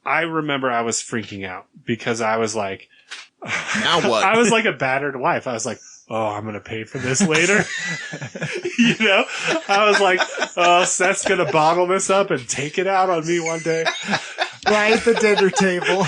I remember I was freaking out because I was like, now what? I was like a battered wife. I was like, oh, I'm going to pay for this later. I was like, oh, Seth's going to bottle this up and take it out on me one day. Right at the dinner table.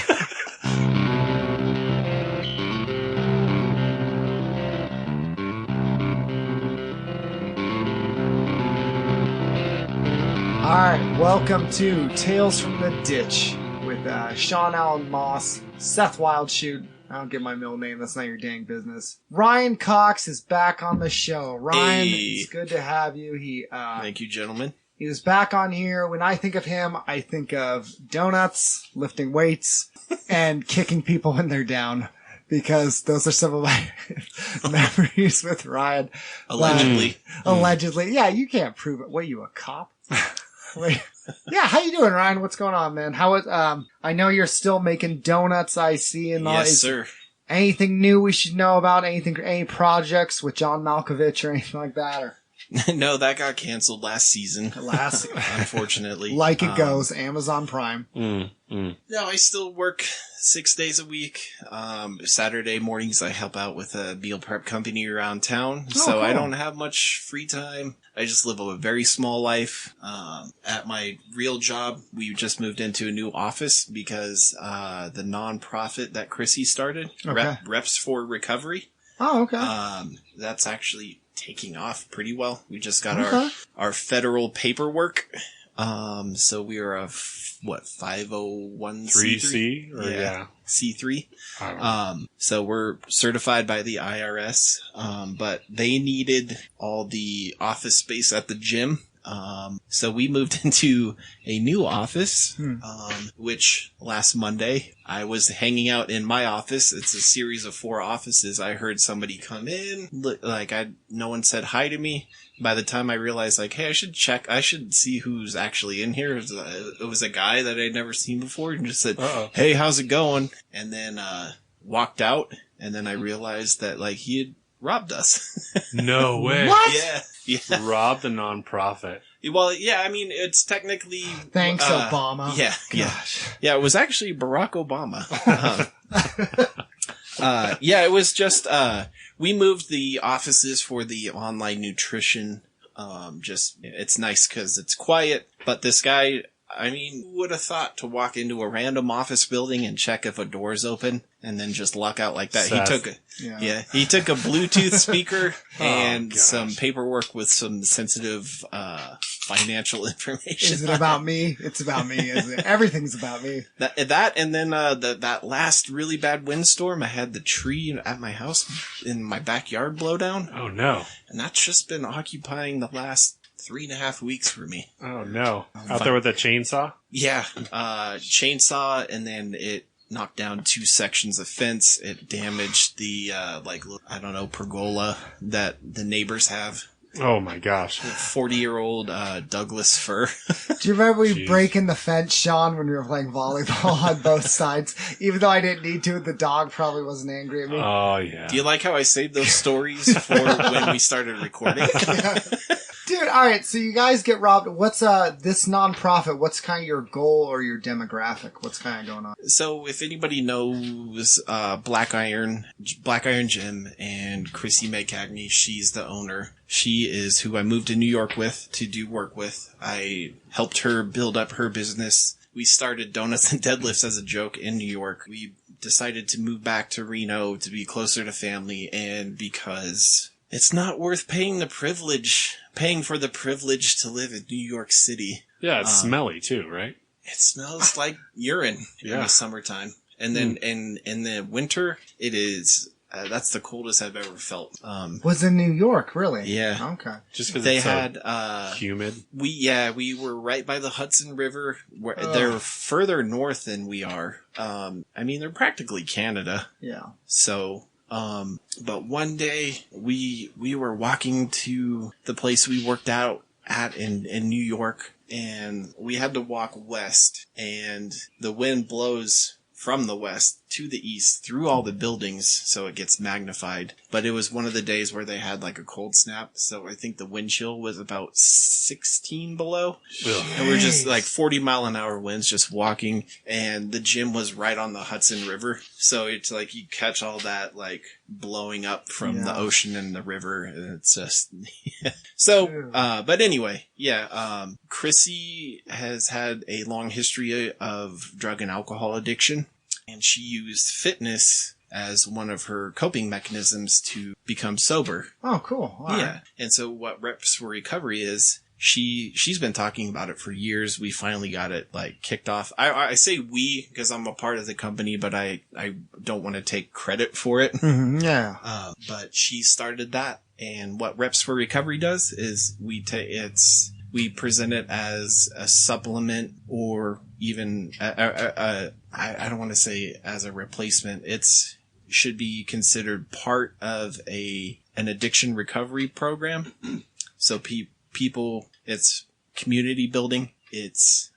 All right, welcome to Tales from the Ditch with Sean Allen Moss, Seth Wildshoot. I don't get my middle name. That's not your dang business. Ryan Cox is back on the show. Ryan, it's good to have you. Thank you, gentlemen. He was back on here. When I think of him, I think of donuts, lifting weights, and kicking people when they're down. Because those are some of my memories with Ryan. Allegedly. Allegedly. Yeah, you can't prove it. What, you a cop? Wait. Yeah, how you doing, Ryan? What's going on, man? How is, I know you're still making donuts, I see. And all. Yes, sir. Anything new we should know about? Any projects with John Malkovich or anything like that? Or? No, that got canceled last season. Unfortunately. Like it goes. Amazon Prime. No, I still work 6 days a week. Saturday mornings I help out with a meal prep company around town. So cool. I don't have much free time. I just live a very small life. At my real job, we just moved into a new office because the nonprofit that Chrissy started, Reps for Recovery. Oh, okay. That's actually taking off pretty well. We just got our federal paperwork. So we are a 501c3? Yeah. C3. So we're certified by the IRS. But they needed all the office space at the gym. So we moved into a new office, which last Monday I was hanging out in my office. It's a series of 4 offices. I heard somebody come in, no one said hi to me. By the time I realized, hey, I should see who's actually in here. It was a guy that I'd never seen before and just said, hey, how's it going? And then, walked out. And then I realized that, he had robbed us. No way. What? Yeah. Robbed a nonprofit. Well, yeah, I mean, it's technically... Thanks, Obama. Yeah, Gosh. Yeah, it was actually Barack Obama. Yeah, it was just... we moved the offices for the online nutrition. It's nice because it's quiet, but this guy... I mean, who would have thought to walk into a random office building and check if a door's open and then just luck out like that? Seth. He took a Bluetooth speaker and some paperwork with some sensitive financial information. Is it about me? It's about me, isn't it? Everything's about me. That and then that last really bad windstorm, I had the tree at my house in my backyard blow down. Oh no. And that's just been occupying the last 3.5 weeks for me. Oh no. Out there with a chainsaw? Yeah. Chainsaw, and then it knocked down 2 sections of fence. It damaged the, pergola that the neighbors have. Oh my gosh. 40-year-old, Douglas fir. Do you remember we breaking the fence, Sean, when we were playing volleyball on both sides? Even though I didn't need to, the dog probably wasn't angry at me. Oh yeah. Do you like how I saved those stories for when we started recording? Dude, alright, so you guys get robbed. What's, this nonprofit, what's kind of your goal or your demographic? What's kind of going on? So, if anybody knows, Black Iron Gym and Chrissy McCagney, she's the owner. She is who I moved to New York with to do work with. I helped her build up her business. We started Donuts and Deadlifts as a joke in New York. We decided to move back to Reno to be closer to family, and because it's not worth paying for the privilege to live in New York City. Yeah, it's smelly too, right? It smells like urine in the summertime. And then in the winter, it is... that's the coldest I've ever felt. Was in New York, really? Yeah. Okay. Just because they it's had humid. We were right by the Hudson River. They're further north than we are. I mean, they're practically Canada. Yeah. So, but one day we were walking to the place we worked out at in New York, and we had to walk west, and the wind blows from the west to the east through all the buildings, so it gets magnified. But it was one of the days where they had like a cold snap, so I think the wind chill was about 16 below. Ugh. And we're just like 40-mile-an-hour winds just walking, and the gym was right on the Hudson River, so it's like you catch all that like blowing up from the ocean and the river, and it's just so but anyway, Chrissy has had a long history of drug and alcohol addiction, and she used fitness as one of her coping mechanisms to become sober. Oh, cool. All right. And so what Reps for Recovery is, she's been talking about it for years. We finally got it like kicked off. I say we because I'm a part of the company, but I don't want to take credit for it. Mm-hmm. Yeah. But she started that, and what Reps for Recovery does is we present it as a supplement, or even I don't want to say as a replacement. It's should be considered part of an addiction recovery program. So people, it's community building. It's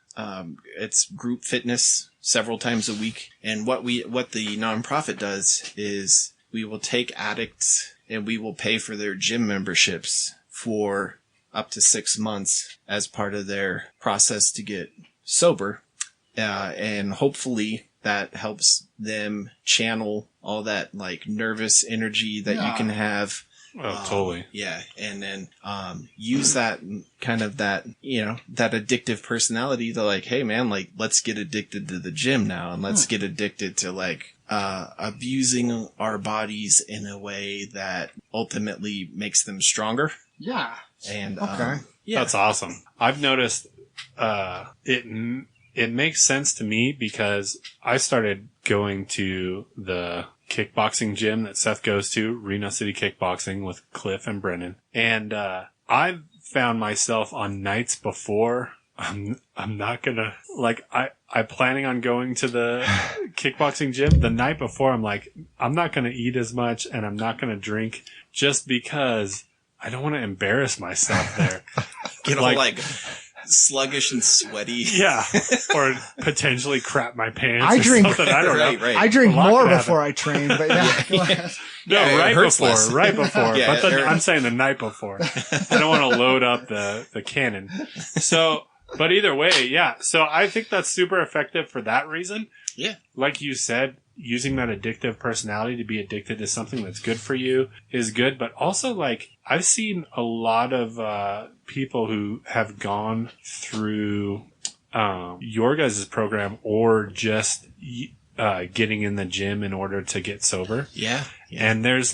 group fitness several times a week. And what the nonprofit does is we will take addicts and we will pay for their gym memberships for up to 6 months as part of their process to get sober. And hopefully that helps them channel all that like nervous energy that you can have. Oh, totally. Yeah. And then, use that kind of that addictive personality to like, hey man, like let's get addicted to the gym now, and let's get addicted to like, abusing our bodies in a way that ultimately makes them stronger. Yeah. And, That's awesome. I've noticed, it makes sense to me because I started going to the kickboxing gym that Seth goes to, Reno City Kickboxing, with Cliff and Brennan. And I've found myself on nights before, I'm not gonna, like, I'm planning on going to the kickboxing gym. The night before, I'm like, I'm not gonna eat as much and I'm not gonna drink just because I don't want to embarrass myself there. Get all like sluggish and sweaty. Yeah. Or potentially crap my pants. I drink. I don't know. Right. I drink more before I train, but go ahead. No, Yeah, right before. Yeah, But I'm saying the night before. I don't want to load up the cannon. So, but either way, yeah. So I think that's super effective for that reason. Yeah. Like you said, using that addictive personality to be addicted to something that's good for you is good. But also, like, I've seen a lot of people who have gone through your guys' program or just getting in the gym in order to get sober. Yeah. And there's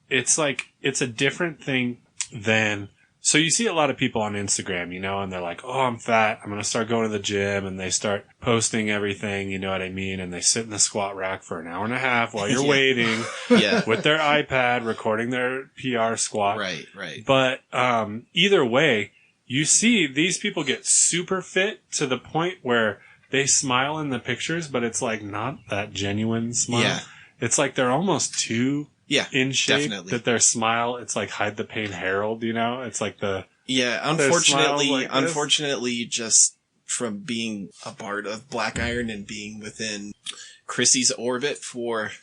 it's a different thing than, so you see a lot of people on Instagram, and they're like, oh, I'm fat, I'm going to start going to the gym, and they start posting everything, you know what I mean? And they sit in the squat rack for an hour and a half while you're waiting with their iPad recording their PR squat. Right. But either way, you see these people get super fit to the point where they smile in the pictures, but it's like not that genuine smile. Yeah. It's like they're almost too in shape, definitely. that their smile, it's like Hide the Pain Harold, It's like unfortunately, just from being a part of Black Iron and being within Chrissy's orbit for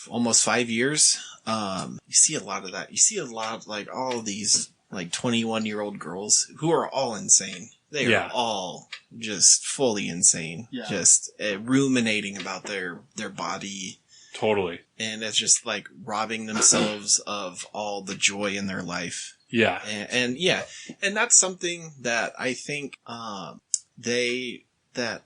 almost 5 years, you see a lot of that. You see a lot of like all of these like 21-year-old girls who are all insane. They are all just fully insane. Yeah. Just ruminating about their body. Totally. And it's just like robbing themselves of all the joy in their life. Yeah. And that's something that I think, that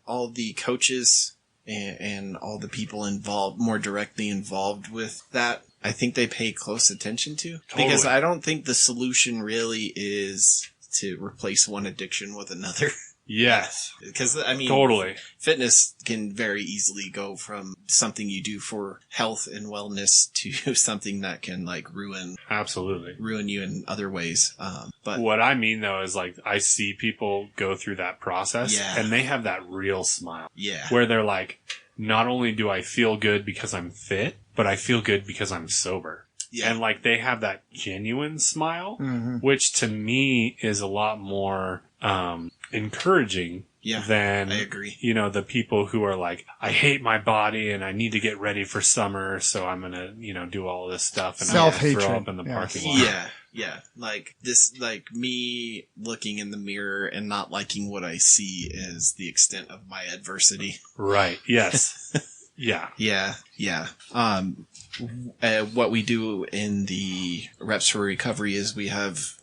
all the coaches and all the people more directly involved with that, I think they pay close attention to. Totally. Because I don't think the solution really is to replace one addiction with another. Yes. Because, I mean, totally. Fitness can very easily go from something you do for health and wellness to something that can like ruin you in other ways. But what I mean though is like, I see people go through that process and they have that real smile. Yeah. Where they're like, not only do I feel good because I'm fit, but I feel good because I'm sober. Yeah. And like they have that genuine smile, which to me is a lot more encouraging than, I agree. The people who are like, I hate my body and I need to get ready for summer, so I'm gonna, do all this stuff and I'm gonna throw up in the parking lot. Yeah. Like me looking in the mirror and not liking what I see is the extent of my adversity. Right. Yes. Yeah. Yeah. What we do in the Reps for Recovery is we have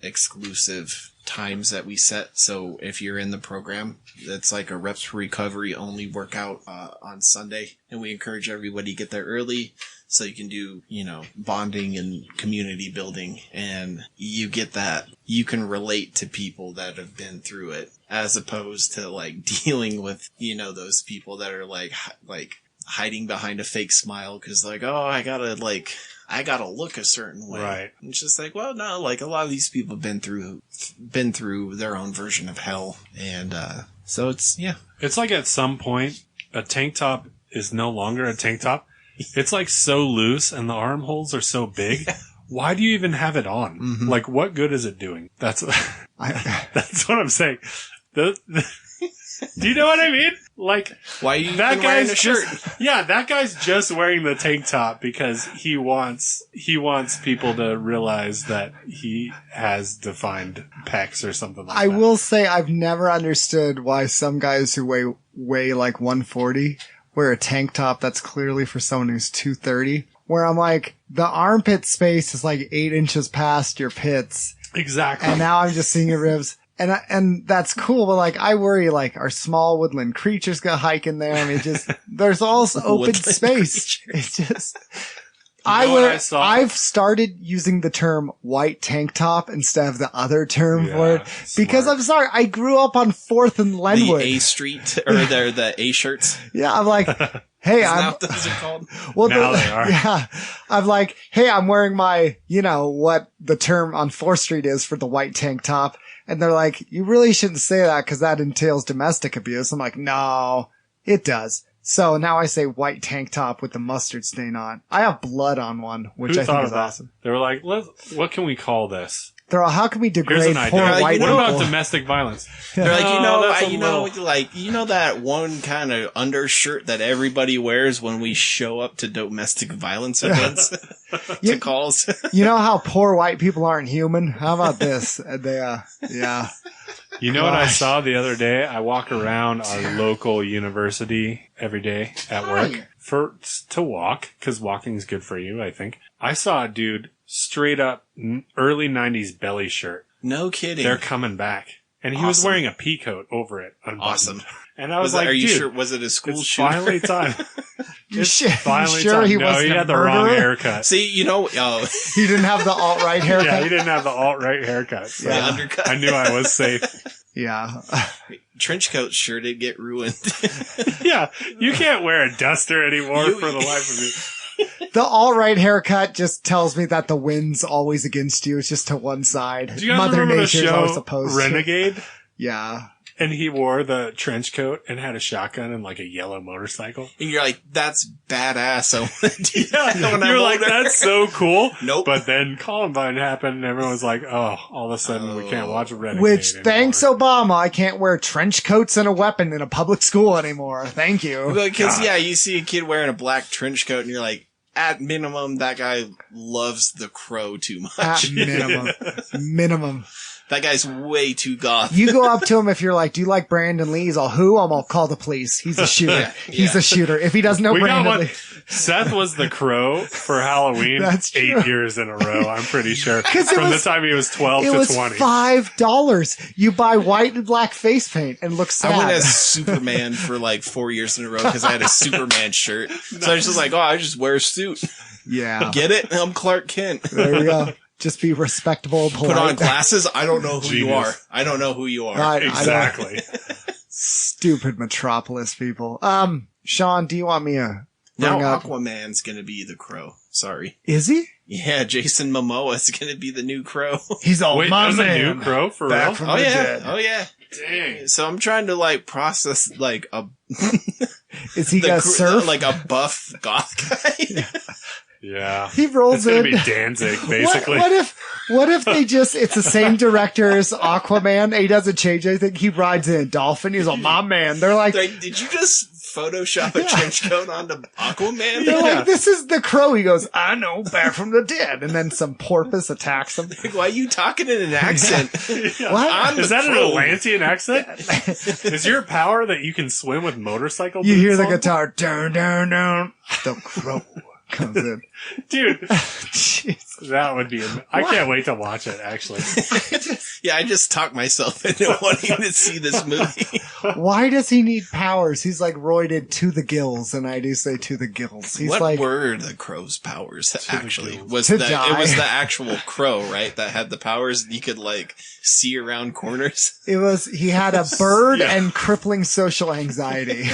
exclusive times that we set. So if you're in the program, it's like a Reps for Recovery only workout on Sunday, and we encourage everybody to get there early so you can do, bonding and community building, and you get that. You can relate to people that have been through it, as opposed to like dealing with, those people that are like hiding behind a fake smile because like, oh, I gotta look a certain way. Right. And it's just like, well, no, like a lot of these people have been through their own version of hell. And, so it's like at some point, a tank top is no longer a tank top. It's like so loose and the armholes are so big. Why do you even have it on? Mm-hmm. Like, what good is it doing? That's what I'm saying. Do you know what I mean? Like, why are you that guy's a shirt? That guy's just wearing the tank top because he wants people to realize that he has defined pecs or something like that. I will say I've never understood why some guys who weigh like 140 wear a tank top that's clearly for someone who's 230. Where I'm like, the armpit space is like 8 inches past your pits. Exactly. And now I'm just seeing your ribs. And that's cool, but like, I worry like, are small woodland creatures gonna hike in there? I mean, there's also open space. Creature. It's just, I've started using the term white tank top instead of the other term for it. Because I'm sorry, I grew up on 4th and Lenwood. The A Street, or the A shirts. Yeah, I'm like, hey, what those are called? Well, now they are. Yeah. I'm like, hey, I'm wearing my, what the term on 4th Street is for the white tank top. And they're like, you really shouldn't say that because that entails domestic abuse. I'm like, no, it does. So now I say white tank top with the mustard stain on. I have blood on one, which I think is awesome. They were like, what can we call this? They're all, how can we degrade poor like, white people? What about domestic violence? They're like, that one kind of undershirt that everybody wears when we show up to domestic violence events, to calls. You know how poor white people aren't human? How about this? Yeah. You know what I saw the other day? I walk around our local university every day at work to walk, because walking is good for you, I think. I saw a dude straight up early 90s belly shirt. No kidding. They're coming back. And he was wearing a pea coat over it. Unbuttoned. Awesome. And I was like, are you dude, sure? Was it a school it's shooter? Finally time. You sure he wasn't he had the wrong haircut. See, he didn't have the alt-right haircut. Yeah, he didn't have the alt-right haircut. So the undercut. I knew I was safe. Yeah. Trench coats sure did get ruined. Yeah, you can't wear a duster anymore for the life of you. The alt-right haircut just tells me that the wind's always against you. It's just to one side. Do you guys remember the show Renegade? Yeah. And he wore the trench coat and had a shotgun and like a yellow motorcycle. And you're like, that's badass. I want to do that. You're like, that's so cool. Nope. But then Columbine happened and everyone was like, oh, all of a sudden we can't watch Renegade Which, anymore. thanks Obama, I can't wear trench coats and a weapon in a public school anymore. Thank you. Because, you see a kid wearing a black trench coat and you're like, at minimum, that guy loves The Crow too much. At minimum. That guy's way too goth. You go up to him if you're like, do you like Brandon Lee? He's all, who? I'm all, call the police. He's a shooter. He's a shooter. If he doesn't know Brandon Lee. Seth was the Crow for Halloween. That's true. 8 years in a row, I'm pretty sure. From the time he was 12 to 20. It was $5. You buy white and black face paint and look sad. I went as Superman for like 4 years in a row because I had a Superman shirt. So I was just like, I just wear a suit. Yeah. Get it? I'm Clark Kent. There you go. Just be respectable, polite. Put on glasses. I don't know who you are. I don't know who you are. Exactly. Stupid Metropolis people. Sean, do you want me to now Aquaman's gonna be the Crow. Sorry. Is he? Yeah, Jason Momoa's gonna be the new Crow. He's all my man. A new Crow for real? From the dead. Oh yeah. Dang. So I'm trying to like process like a. Is he gonna surf? Like a buff goth guy? Yeah. Yeah. He rolls It's going in. to be Danzig, basically. What if they just, it's the same director as Aquaman, and he doesn't change anything. He rides in a dolphin. He's like, my man. They're like, Did you just Photoshop a trench coat onto Aquaman? they're like, this is the Crow. He goes, I know, back from the dead. And then some porpoise attacks him. Like, why are you talking in an accent? What? Is that an Crow. Atlantean accent? Is your power that you can swim with motorcycle You hear the boots on? guitar, down, down, down. The Crow comes in. Dude, Jeez. that would be... I can't wait to watch it, actually. Yeah, I just talked myself into wanting to see this movie. Why does he need powers? He's like roided to the gills, and I do say to the gills. He's What like, were the crow's powers, actually? gills. To It die. was the actual crow, right? That had the powers. You could, like, see around corners. he had a bird Yeah. and crippling social anxiety.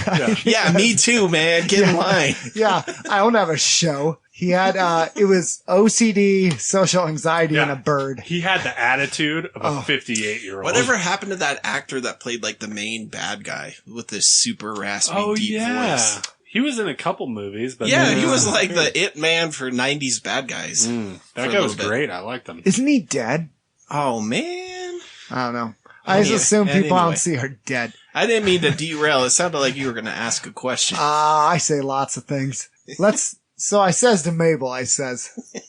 Yeah, me too, man. Get in line. Yeah, I don't have a show. He had, it was OCD, social anxiety, and Yeah. a bird. He had the attitude of a 58-year-old. Whatever happened to that actor that played, like, the main bad guy with this super raspy, Oh, deep yeah. voice? He was in a couple movies, but... Yeah, he was like the it man for 90s bad guys. That for a guy was little bit. great. I liked him. Isn't he dead? Oh, man. I don't know. I just assume and people I anyway. don't see are dead. I didn't mean to derail. It sounded like you were going to ask a question. I say lots of things. So I says to Mabel,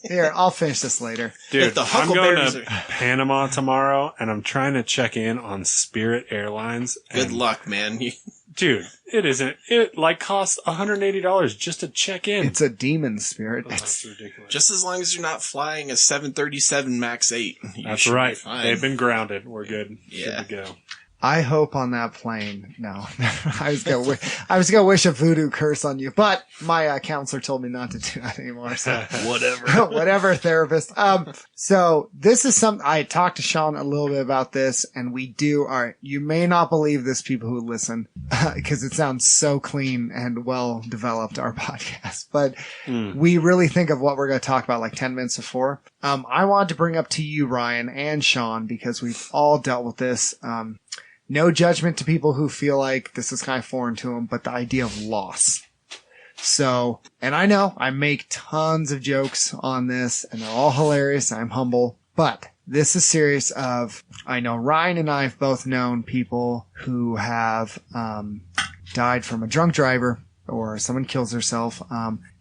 here, I'll finish this later. Dude, If the I'm going Huckleberries to are- Panama tomorrow, and I'm trying to check in on Spirit Airlines. Good and- luck, man. Dude, it like costs $180 just to check in. It's a demon spirit. Oh, that's ridiculous. Just as long as you're not flying a 737 MAX 8. You That's should be right. fine. They've been grounded. We're good. Yeah. Good to go. I hope on that plane. No, I was gonna wish a voodoo curse on you, but my counselor told me not to do that anymore. So Whatever. whatever, therapist. So this is I talked to Sean a little bit about this, and we do. All right, you may not believe this, people who listen, because it sounds so clean and well developed, our podcast, but we really think of what we're going to talk about like 10 minutes before. I wanted to bring up to you, Ryan and Sean, because we've all dealt with this. No judgment to people who feel like this is kind of foreign to them, but the idea of loss. So, and I know I make tons of jokes on this and they're all hilarious. I'm humble, but this is serious I know Ryan and I have both known people who have, died from a drunk driver or someone kills herself.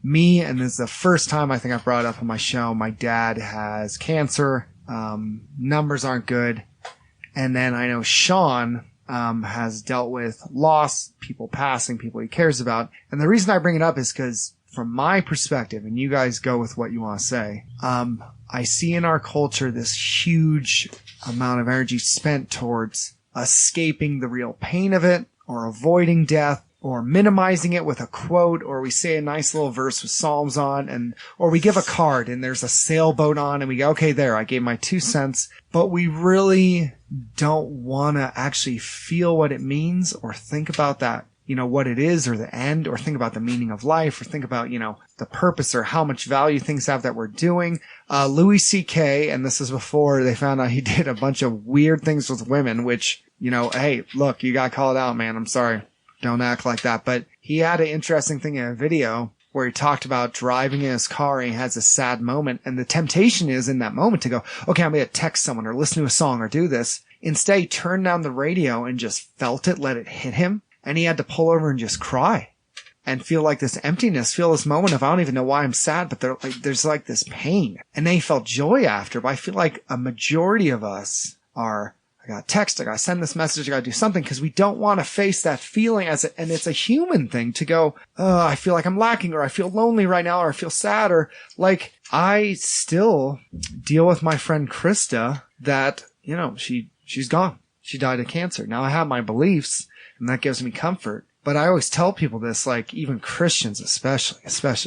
Me, and this is the first time I think I've brought it up on my show, my dad has cancer. Numbers aren't good. And then I know Sean has dealt with loss, people passing, people he cares about. And the reason I bring it up is because from my perspective, and you guys go with what you want to say, I see in our culture this huge amount of energy spent towards escaping the real pain of it or avoiding death or minimizing it with a quote, or we say a nice little verse with Psalms on, or we give a card and there's a sailboat on and we go, okay, there, I gave my 2 cents, but we really don't want to actually feel what it means or think about that, what it is or the end, or think about the meaning of life, or think about, the purpose or how much value things have that we're doing. Louis C.K., and this is before they found out he did a bunch of weird things with women, which, hey, look, you got called out, man. I'm sorry. Don't act like that. But he had an interesting thing in a video where he talked about driving in his car and he has a sad moment. And the temptation is in that moment to go, okay, I'm going to text someone or listen to a song or do this. Instead, he turned down the radio and just felt it, let it hit him. And he had to pull over and just cry and feel like this emptiness, feel this moment of, I don't even know why I'm sad, but there's like this pain. And then he felt joy after. But I feel like a majority of us are, I got to text, I got to send this message, I got to do something, because we don't want to face that feeling and it's a human thing to go, oh, I feel like I'm lacking, or I feel lonely right now, or I feel sad, or like I still deal with my friend Krista that, she's gone. She died of cancer. Now I have my beliefs and that gives me comfort. But I always tell people this, like even Christians especially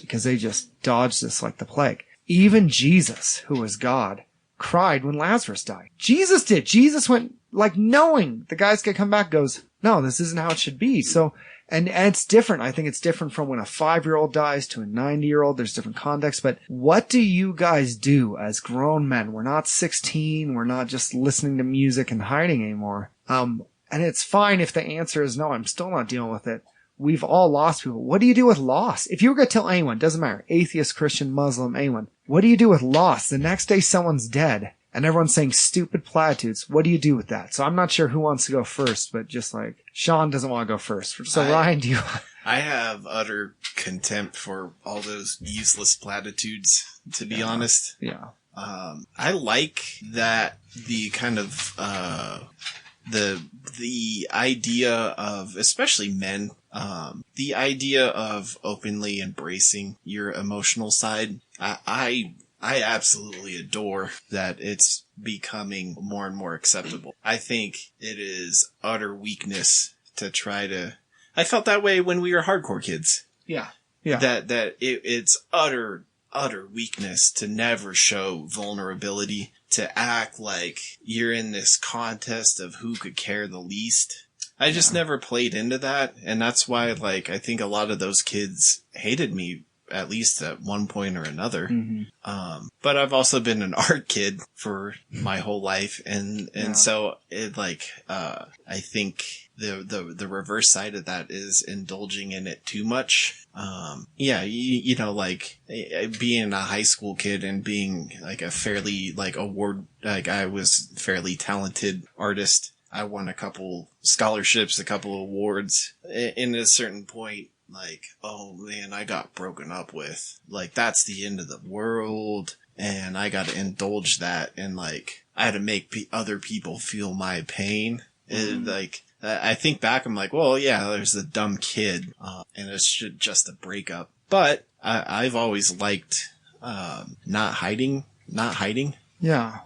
because they just dodge this like the plague. Even Jesus, who was God, cried when Lazarus died. Jesus did. Jesus went like knowing the guy's gonna come back, goes, no, this isn't how it should be. So, and it's different. I think it's different from when a 5-year-old dies to a 90-year-old. There's different contexts. But what do you guys do as grown men? We're not 16. We're not just listening to music and hiding anymore. And it's fine if the answer is no, I'm still not dealing with it. we've all lost people. What do you do with loss? If you were going to tell anyone, doesn't matter, atheist, Christian, Muslim, anyone, what do you do with loss? The next day someone's dead and everyone's saying stupid platitudes. What do you do with that? So I'm not sure who wants to go first, but just like Sean doesn't want to go first. So Ryan, do you? I have utter contempt for all those useless platitudes, to be honest. Yeah. I like that the kind of, the idea of, especially men, the idea of openly embracing your emotional side. I absolutely adore that it's becoming more and more acceptable. I think it is utter weakness to try to, I felt that way when we were hardcore kids. Yeah. Yeah. That it's utter weakness to never show vulnerability, to act like you're in this contest of who could care the least. I just never played into that. And that's why, like, I think a lot of those kids hated me, at least at one point or another. Mm-hmm. But I've also been an art kid for my whole life. And so it I think the reverse side of that is indulging in it too much. You know, like being a high school kid and being like a fairly I was fairly talented artist. I won a couple scholarships, a couple awards. In a certain point, like, oh man, I got broken up with. Like, that's the end of the world. And I got to indulge that. And like, I had to make other people feel my pain. And like, I think back, I'm like, well, yeah, there's a dumb kid. And it's just a breakup. But I've always liked, not hiding. Yeah.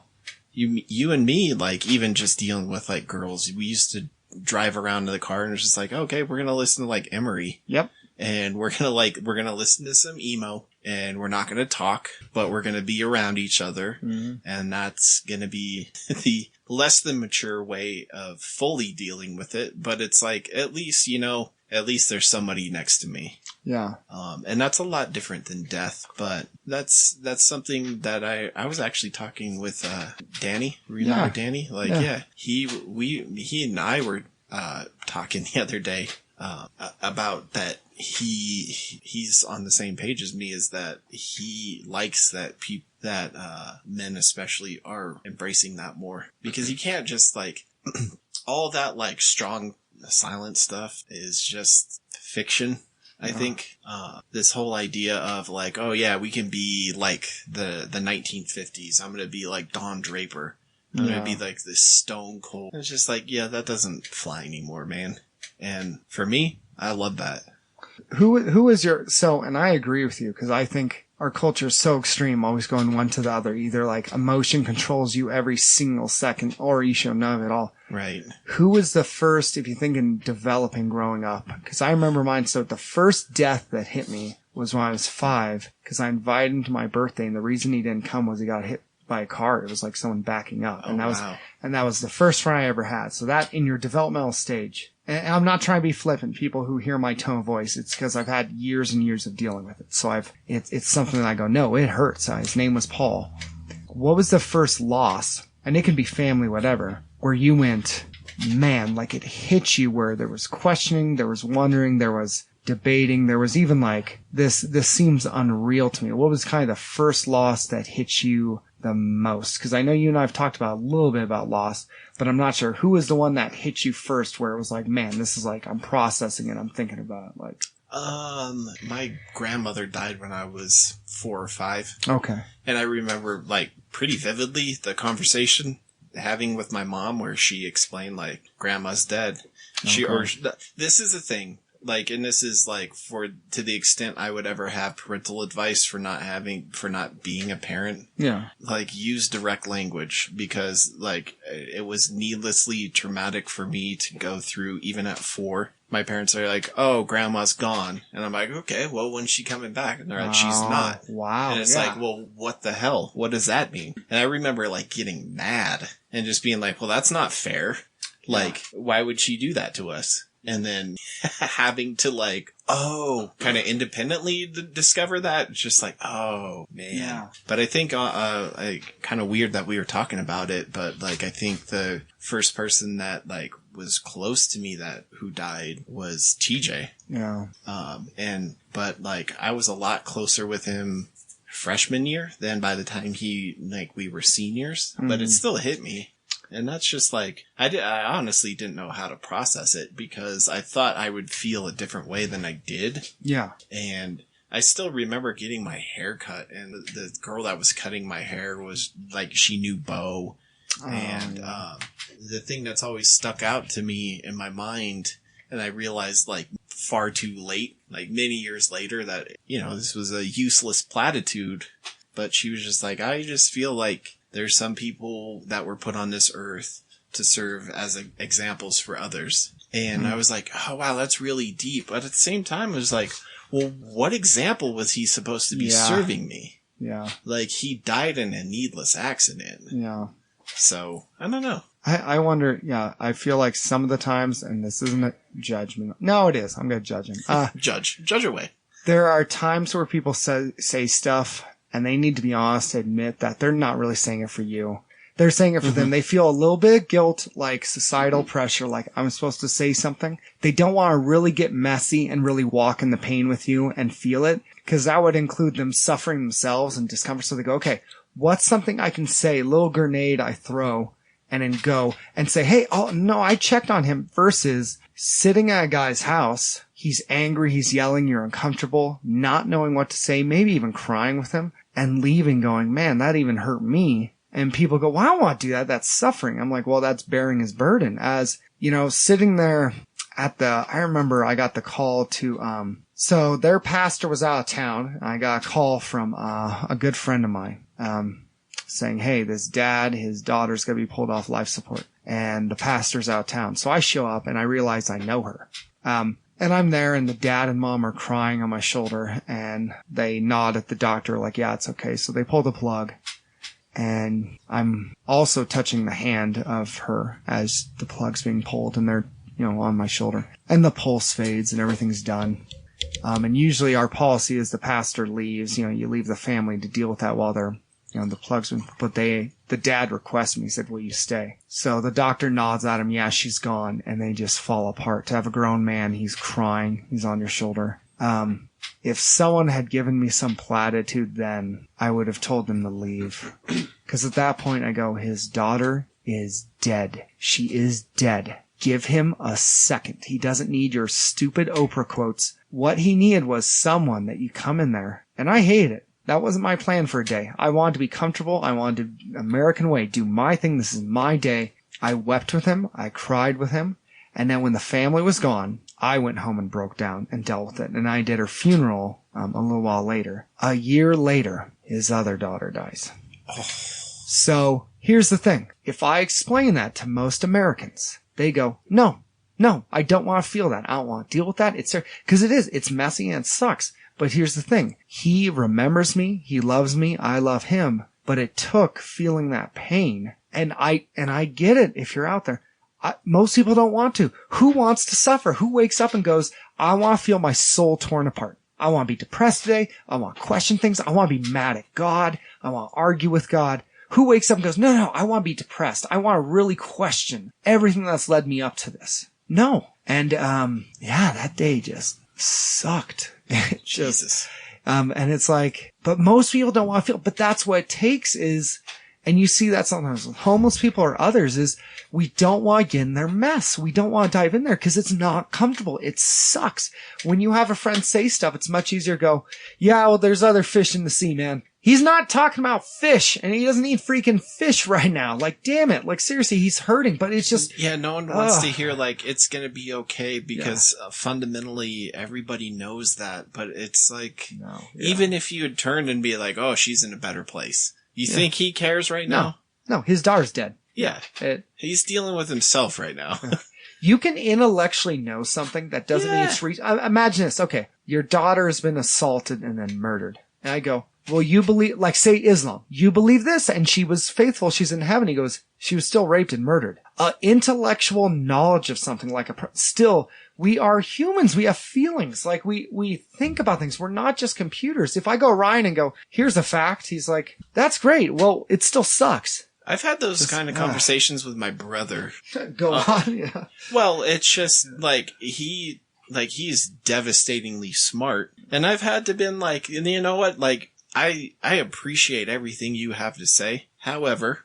You and me, like, even just dealing with like girls, we used to drive around in the car and it's just like, okay, we're going to listen to like Emery. Yep. And we're going to listen to some emo and we're not going to talk, but we're going to be around each other. Mm-hmm. And that's going to be the less than mature way of fully dealing with it. But it's like, at least there's somebody next to me. Yeah. And that's a lot different than death, but that's something that I was actually talking with, Danny. Remember Danny? Like, yeah, he and I were, talking the other day, about that he's on the same page as me, is that he likes that men especially are embracing that more, because you can't just like, all that like strong silent stuff is just fiction. I think, this whole idea of like, oh yeah, we can be like the 1950s. I'm going to be like Don Draper. I'm going to be like this stone cold. It's just like, yeah, that doesn't fly anymore, man. And for me, I love that. Who is your, and I agree with you, because I think our culture is so extreme, always going one to the other. Either like emotion controls you every single second, or you show none of it all. Right. Who was the first, if you think in developing growing up? Because I remember mine. So the first death that hit me was when I was 5, because I invited him to my birthday, and the reason he didn't come was he got hit by a car. It was like someone backing up. And that was the first friend I ever had. So that in your developmental stage. And I'm not trying to be flippant. People who hear my tone of voice, it's because I've had years and years of dealing with it. So it's something that I go, no, it hurts. His name was Paul. What was the first loss? And it can be family, whatever, where you went, man, like it hit you, where there was questioning, there was wondering, there was debating, there was even like, this seems unreal to me. What was kind of the first loss that hit you the most? Because I know you and I have talked about a little bit about loss, but I'm not sure who was the one that hit you first, where it was like, man, this is like, I'm processing it, I'm thinking about it. Like, my grandmother died when I was 4 or 5. Okay. And I remember like pretty vividly the conversation having with my mom where she explained like, grandma's dead. Okay. This is a thing. Like, and this is like to the extent I would ever have parental advice for not being a parent. Yeah. Like, use direct language, because like it was needlessly traumatic for me to go through. Even at 4, my parents are like, oh, grandma's gone. And I'm like, okay, well, when's she coming back? And they're like, she's not. Wow. And it's like, well, what the hell? What does that mean? And I remember like getting mad and just being like, well, that's not fair. Like, why would she do that to us? And then having to like, kind of independently discover that. It's just like, oh man. Yeah. But I think, kind of weird that we were talking about it, but like, I think the first person that like was close to me who died was TJ. Yeah. But like I was a lot closer with him freshman year than by the time we were seniors, but it still hit me. And that's just like, I honestly didn't know how to process it because I thought I would feel a different way than I did. Yeah. And I still remember getting my hair cut, and the girl that was cutting my hair was like, she knew Bo. And the thing that's always stuck out to me in my mind, and I realized like far too late, like many years later, that, this was a useless platitude, but she was just like, I just feel like there's some people that were put on this earth to serve as examples for others. And I was like, oh wow, that's really deep. But at the same time, I was like, well, what example was he supposed to be serving me? Yeah. Like, he died in a needless accident. Yeah. So, I don't know. I wonder, I feel like some of the times, and this isn't a judgment. No, it is. I'm going to judge him. Judge away. There are times where people say stuff, and they need to be honest to admit that they're not really saying it for you. They're saying it for them. They feel a little bit of guilt, like societal pressure, like I'm supposed to say something. They don't want to really get messy and really walk in the pain with you and feel it, because that would include them suffering themselves and discomfort. So they go, okay, what's something I can say, little grenade I throw, and then go and say, hey, oh no, I checked on him, versus sitting at a guy's house. He's angry. He's yelling. You're uncomfortable, not knowing what to say, maybe even crying with him, and leaving going, man, that even hurt me. And people go, well, I don't want to do that. That's suffering. I'm like, well, that's bearing his burden. As, sitting there I remember I got the call to, so their pastor was out of town. I got a call from, a good friend of mine, saying, hey, this dad, his daughter's going to be pulled off life support, and the pastor's out of town. So I show up and I realize I know her. And I'm there, and the dad and mom are crying on my shoulder, and they nod at the doctor like, yeah, it's okay. So they pull the plug. And I'm also touching the hand of her as the plug's being pulled, and they're, on my shoulder. And the pulse fades and everything's done. And usually our policy is the pastor leaves, you leave the family to deal with that while they're, the plug's been, but the dad requested me, he said, will you stay? So the doctor nods at him, yeah, she's gone. And they just fall apart. To have a grown man, he's crying, he's on your shoulder. If someone had given me some platitude then, I would have told them to leave. Because at that point I go, his daughter is dead. She is dead. Give him a second. He doesn't need your stupid Oprah quotes. What he needed was someone that you come in there. And I hate it. That wasn't my plan for a day. I wanted to be comfortable. I wanted to, American way, do my thing. This is my day. I wept with him. I cried with him. And then when the family was gone, I went home and broke down and dealt with it. And I did her funeral a little while later. A year later, his other daughter dies. Oh. So here's the thing. If I explain that to most Americans, they go, no, I don't want to feel that. I don't want to deal with that. It's there. Because it's messy and it sucks. But here's the thing. He remembers me. He loves me. I love him. But it took feeling that pain. And I get it if you're out there. Most people don't want to. Who wants to suffer? Who wakes up and goes, I want to feel my soul torn apart. I want to be depressed today. I want to question things. I want to be mad at God. I want to argue with God. Who wakes up and goes, no, I want to be depressed. I want to really question everything that's led me up to this. No. And, that day just sucked. It just, Jesus. And it's like, but most people don't want to feel, but that's what it takes is, and you see that sometimes with homeless people or others, is we don't want to get in their mess. We don't want to dive in there because it's not comfortable. It sucks. When you have a friend say stuff, it's much easier to go, yeah, well, there's other fish in the sea, man. He's not talking about fish, and he doesn't eat freaking fish right now. Like, damn it. Like, seriously, he's hurting, but it's just... Yeah, no one wants to hear, like, it's gonna be okay, because fundamentally, everybody knows that, but it's like, even if you had turned and be like, oh, she's in a better place, you think he cares right now? No, his daughter's dead. Yeah. He's dealing with himself right now. You can intellectually know something that doesn't mean it's real. Imagine this. Okay, your daughter has been assaulted and then murdered. And I go, well, you believe, like, say Islam, you believe this, and she was faithful, she's in heaven. He goes, she was still raped and murdered. Intellectual knowledge of something like still, we are humans. We have feelings. Like, we think about things. We're not just computers. If I go Ryan and go, here's a fact, he's like, that's great. Well, it still sucks. I've had those kind of conversations with my brother. Go on, yeah. Well, it's just he's devastatingly smart. And I've had to been like, and you know what? Like, I appreciate everything you have to say. However,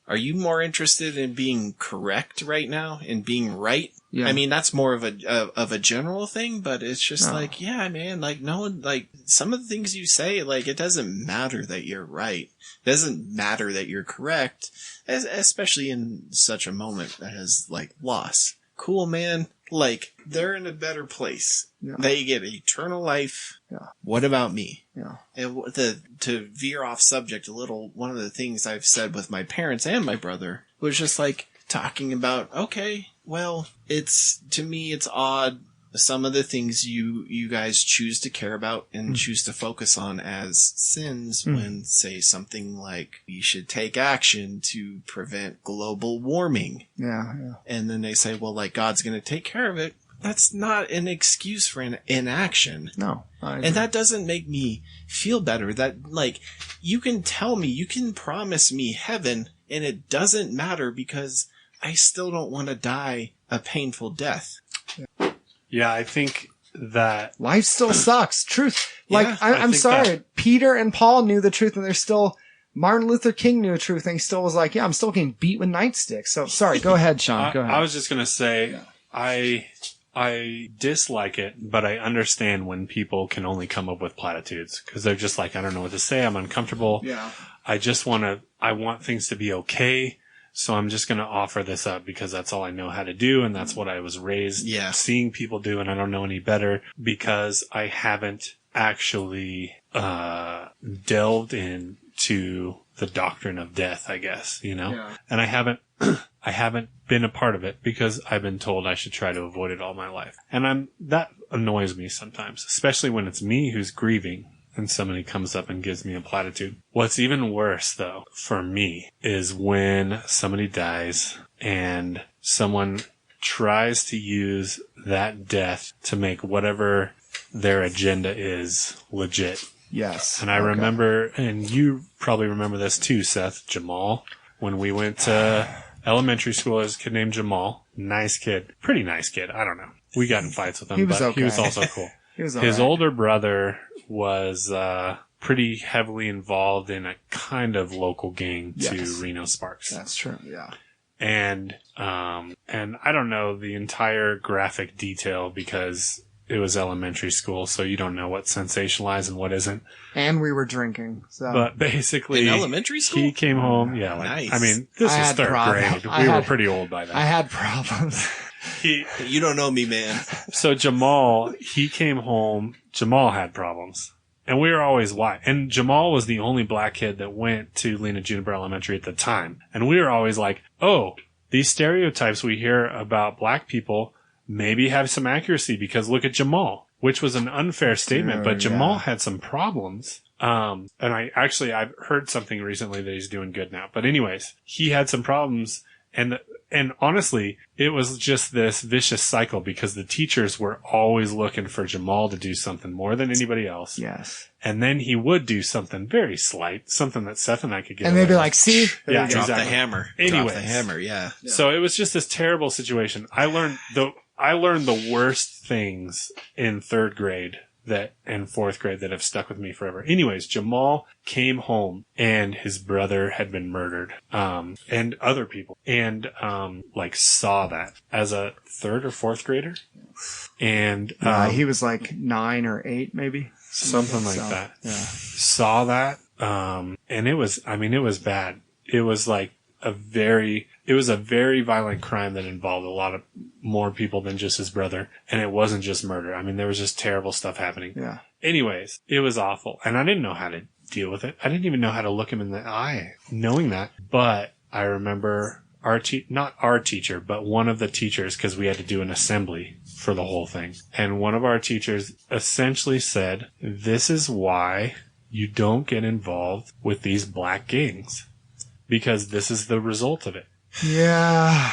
are you more interested in being correct right now and being right? Yeah. I mean, that's more of a general thing, but it's just like, yeah, man, like no one, like some of the things you say, like it doesn't matter that you're right. It doesn't matter that you're correct, especially in such a moment as like loss. Cool, man. Like they're in a better place. Yeah. They get eternal life. Yeah. What about me? Yeah. And to veer off subject a little, one of the things I've said with my parents and my brother was just like talking about, okay, well, to me, it's odd. Some of the things you guys choose to care about and choose to focus on as sins when, say, something like we should take action to prevent global warming. Yeah. And then they say, well, like God's going to take care of it. That's not an excuse for inaction. No. And that doesn't make me feel better. That, like, you can tell me, you can promise me heaven, and it doesn't matter because I still don't want to die a painful death. Yeah, I think that life still sucks. Truth. Like, I'm sorry. Peter and Paul knew the truth, and they're still, Martin Luther King knew the truth, and he still was like, yeah, I'm still getting beat with nightsticks. So, sorry. Go ahead, Sean. Go ahead. I was just going to say, I dislike it, but I understand when people can only come up with platitudes because they're just like, I don't know what to say. I'm uncomfortable. Yeah. I want things to be okay. So I'm just going to offer this up because that's all I know how to do. And that's what I was raised seeing people do. And I don't know any better because I haven't actually, delved into the doctrine of death, I guess, you know, and I haven't been a part of it because I've been told I should try to avoid it all my life. And that annoys me sometimes, especially when it's me who's grieving and somebody comes up and gives me a platitude. What's even worse, though, for me, is when somebody dies and someone tries to use that death to make whatever their agenda is legit. Yes. And I remember, and you probably remember this too, Seth, Jamal, when we went to elementary school, as a kid named Jamal. Nice kid. Pretty nice kid. I don't know. We got in fights with him, he was also cool. His older brother was pretty heavily involved in a kind of local gang to Reno Sparks. That's true, yeah. And I don't know the entire graphic detail because it was elementary school, so you don't know what's sensationalized and what isn't. And we were drinking, so. But basically, in elementary school, he came home. Yeah, like, nice. I mean, this was third grade. We were pretty old by then. I had problems. You don't know me, man. So Jamal, he came home. Jamal had problems. And we were always white. And Jamal was the only black kid that went to Lena Juniper Elementary at the time. And we were always like, oh, these stereotypes we hear about black people maybe have some accuracy because look at Jamal, which was an unfair statement. But Jamal had some problems. And I've heard something recently that he's doing good now. But anyways, he had some problems. And honestly, it was just this vicious cycle because the teachers were always looking for Jamal to do something more than anybody else. Yes. And then he would do something very slight, something that Seth and I could get. And they'd be like, see? Yeah, drop the hammer. Anyways. Drop the hammer, yeah. So it was just this terrible situation. I learned the worst things in third grade and fourth grade that have stuck with me forever. Anyways, Jamal came home and his brother had been murdered, and other people, and, saw that as a third or fourth grader. And, he was like 9 or 8, maybe. Something like that. Yeah. Saw that. And it was bad. It was like a very violent crime that involved a lot of more people than just his brother. And it wasn't just murder. I mean, there was just terrible stuff happening. Yeah. Anyways, it was awful. And I didn't know how to deal with it. I didn't even know how to look him in the eye knowing that. But I remember not our teacher, but one of the teachers, because we had to do an assembly for the whole thing. And one of our teachers essentially said, this is why you don't get involved with these black gangs. Because this is the result of it. Yeah.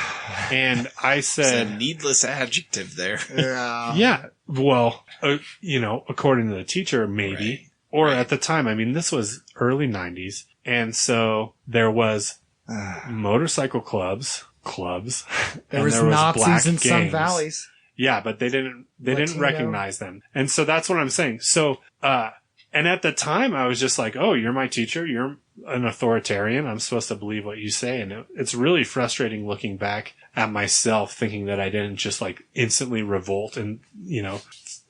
And I said... It's a needless adjective there. Yeah. Yeah. Well, according to the teacher, maybe. Right. Or at the time, I mean, this was early 90s. And so there was motorcycle clubs, There and was Nazis in some valleys. Yeah, but they didn't recognize them. And so that's what I'm saying. So, and at the time I was just like, oh, you're my teacher. You're an authoritarian. I'm supposed to believe what you say. And it's really frustrating looking back at myself thinking that I didn't just like instantly revolt and,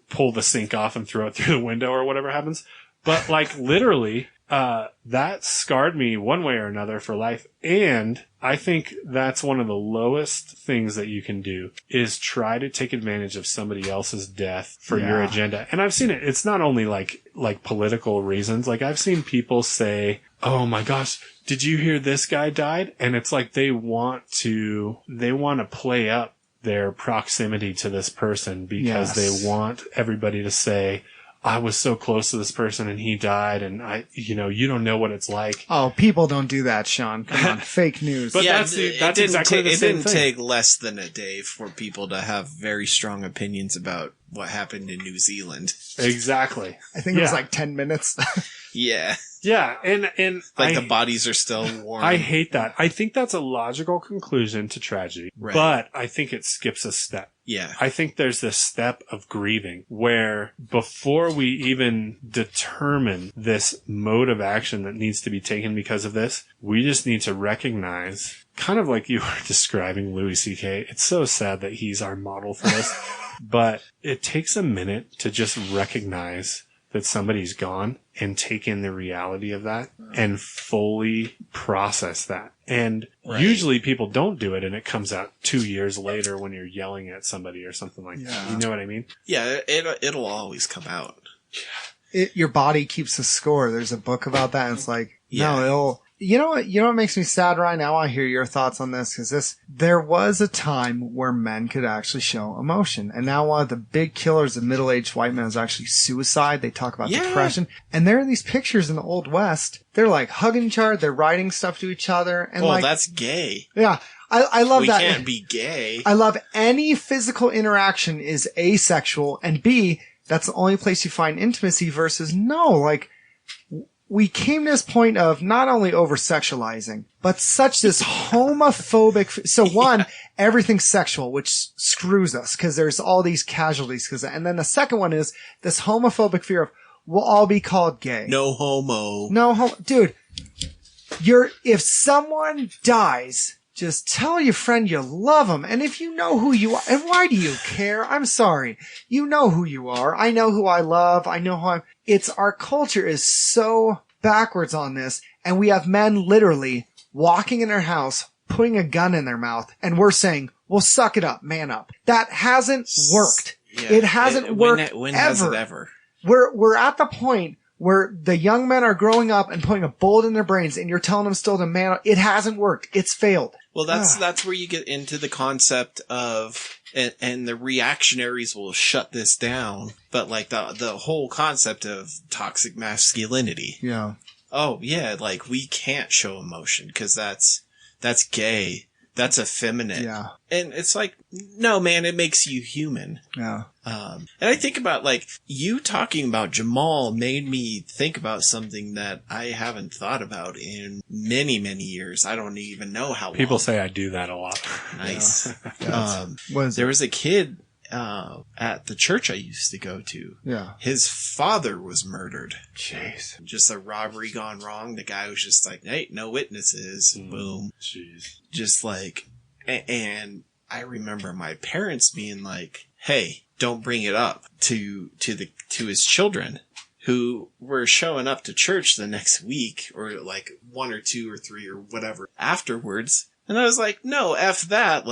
pull the sink off and throw it through the window or whatever happens. But like literally, that scarred me one way or another for life. And I think that's one of the lowest things that you can do is try to take advantage of somebody else's death for your agenda. And I've seen it. It's not only like political reasons. Like I've seen people say, oh my gosh, did you hear this guy died? And it's like they want to play up their proximity to this person because they want everybody to say, I was so close to this person and he died and you don't know what it's like. Oh, people don't do that, Sean. Come on. Fake news. But that's exactly the same thing. It didn't take less than a day for people to have very strong opinions about what happened in New Zealand. Exactly. I think it was like 10 minutes. Yeah. Yeah, and like the bodies are still warm. I hate that. I think that's a logical conclusion to tragedy, but I think it skips a step. Yeah. I think there's this step of grieving where before we even determine this mode of action that needs to be taken because of this, we just need to recognize, kind of like you were describing Louis C.K. It's so sad that he's our model for this, but it takes a minute to just recognize that somebody's gone and take in the reality of that and fully process that. And usually people don't do it and it comes out 2 years later when you're yelling at somebody or something like that. You know what I mean? Yeah, it'll always come out. Your body keeps a score. There's a book about that. And it's like, no, it'll... You know what makes me sad right now? I hear your thoughts on this because there was a time where men could actually show emotion. And now one of the big killers of middle-aged white men is actually suicide. They talk about depression. And there are these pictures in the Old West. They're like hugging each other. They're writing stuff to each other. And that's gay. Yeah. I love that. We can't be gay. I love any physical interaction is asexual. And B, that's the only place you find intimacy versus we came to this point of not only over-sexualizing, but such this homophobic... So one, everything's sexual, which screws us because there's all these casualties. And then the second one is this homophobic fear of, we'll all be called gay. No homo. Dude, if someone dies... Just tell your friend you love them. And if you know who you are, and why do you care? I'm sorry. You know who you are. I know who I love. I know who our culture is so backwards on this. And we have men literally walking in their house, putting a gun in their mouth. And we're saying, well, suck it up, man up. That hasn't worked. Yeah, it hasn't worked when ever. Has it ever? We're at the point where the young men are growing up and putting a bullet in their brains and you're telling them still to man up. It hasn't worked. It's failed. Well, that's where you get into the concept of, and the reactionaries will shut this down, but like the whole concept of toxic masculinity. Yeah. Oh, yeah, like we can't show emotion because that's gay. That's effeminate. Yeah. And it's like, no, man, it makes you human. Yeah. And I think about you talking about Jamal made me think about something that I haven't thought about in many, many years. I don't even know how long. People say I do that a lot. Nice. Yeah. There was a kid, at the church I used to go to. Yeah. His father was murdered. Jeez. Just a robbery gone wrong. The guy was just like, hey, no witnesses. Boom. Jeez. Just and I remember my parents being like, hey, don't bring it up to his children who were showing up to church the next week or like 1 or 2 or 3 or whatever afterwards. And I was like, no, F that.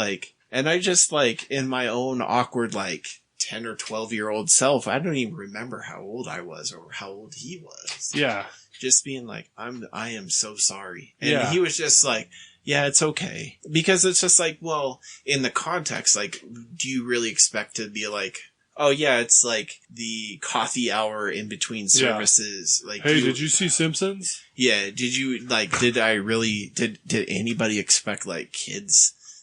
And I just in my own awkward 10 or 12-year-old self, I don't even remember how old I was or how old he was. Yeah. Just being like, I am so sorry. And he was just like, yeah, it's okay. Because it's just well, in the context, do you really expect to be oh yeah, it's the coffee hour in between services. Hey, did you see Simpsons? Yeah. Did you did anybody expect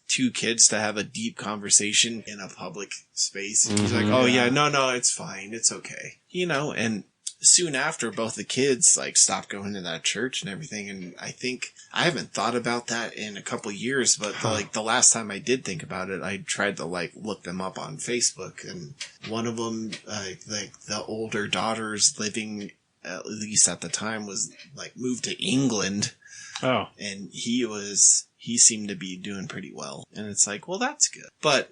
two kids to have a deep conversation in a public space? He's like, oh yeah, no, it's fine. It's okay. And soon after, both the kids like stopped going to that church and everything. And I think I haven't thought about that in a couple years, but like the last time I did think about it, I tried to like look them up on Facebook, and one of them, like the older daughter's living, at least at the time, was like moved to England. Oh, and he seemed to be doing pretty well. And it's like, well, that's good. But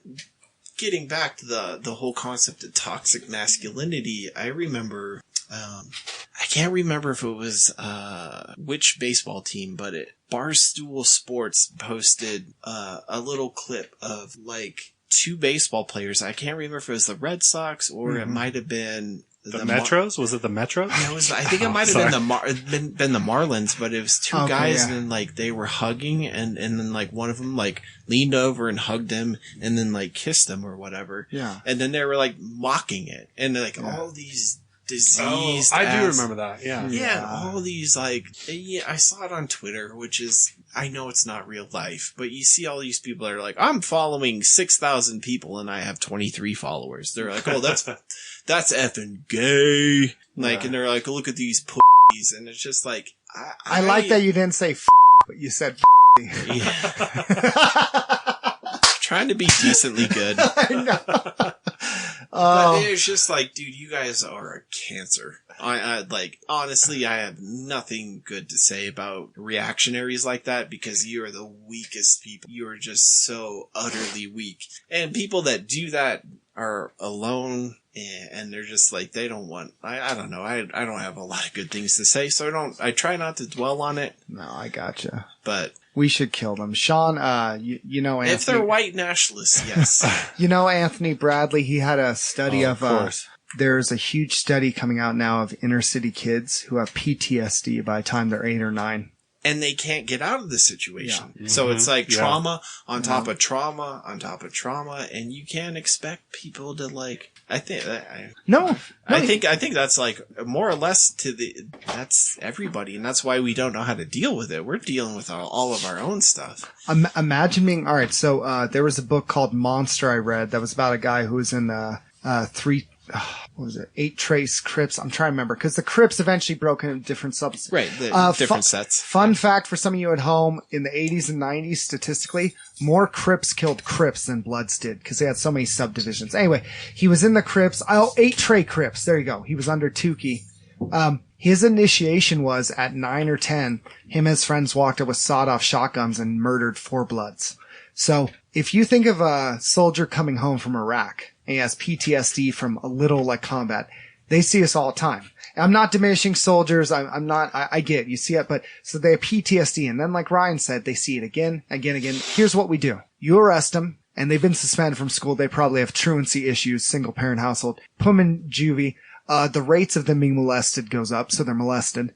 getting back to the whole concept of toxic masculinity, I remember, I can't remember if it was, which baseball team, but Barstool Sports posted, a little clip of like 2 baseball players. I can't remember if it was the Red Sox or it might have been the Metros? Was it the Metros? Yeah, I think it might have been the Marlins, but it was 2 guys, and then like they were hugging, and then like one of them like leaned over and hugged him, and then like kissed him or whatever. Yeah. And then they were like mocking it, and like all these diseased. I do remember that. Yeah. Yeah. All these like, I saw it on Twitter, which is, I know it's not real life, but you see all these people that are like, I'm following 6,000 people and I have 23 followers. They're like, oh, that's effing gay. Like, and they're like, look at these pussies. And it's just like, I like that you didn't say but you said trying to be decently good. I know. But it's just like, dude, you guys are a cancer. I like, honestly, I have nothing good to say about reactionaries like that, because you are the weakest people. You are just so utterly weak. And people that do that are alone, and they're just like, they don't want, I don't know. I don't have a lot of good things to say, so I try not to dwell on it. No, I gotcha. But we should kill them. Sean, you know, Anthony, if they're white nationalists, yes. You know, Anthony Bradley, he had a study of there's a huge study coming out now of inner city kids who have PTSD by the time they're 8 or 9. And they can't get out of the situation. Yeah. So it's like trauma on top of trauma on top of trauma, and you can't expect people to like, I think that's like more or less that's everybody, and that's why we don't know how to deal with it. We're dealing with all of our own stuff. Imagine being, all right, so there was a book called Monster I read that was about a guy who was in 8 Trace Crips. I'm trying to remember, because the Crips eventually broke into different subs. Right, different sets. Fun fact for some of you at home, in the 80s and 90s, statistically, more Crips killed Crips than Bloods did, because they had so many subdivisions. Anyway, he was in the Crips. 8 Tray Crips. There you go. He was under Tukey. His initiation was at 9 or 10. Him and his friends walked up with sawed-off shotguns and murdered 4 Bloods. So, if you think of a soldier coming home from Iraq, and he has PTSD from a little like combat, they see us all the time. I'm not diminishing soldiers. I get it. You see it, but so they have PTSD. And then like Ryan said, they see it again. Here's what we do. You arrest them, and they've been suspended from school. They probably have truancy issues, single parent household. Put them in juvie. The rates of them being molested goes up, so they're molested.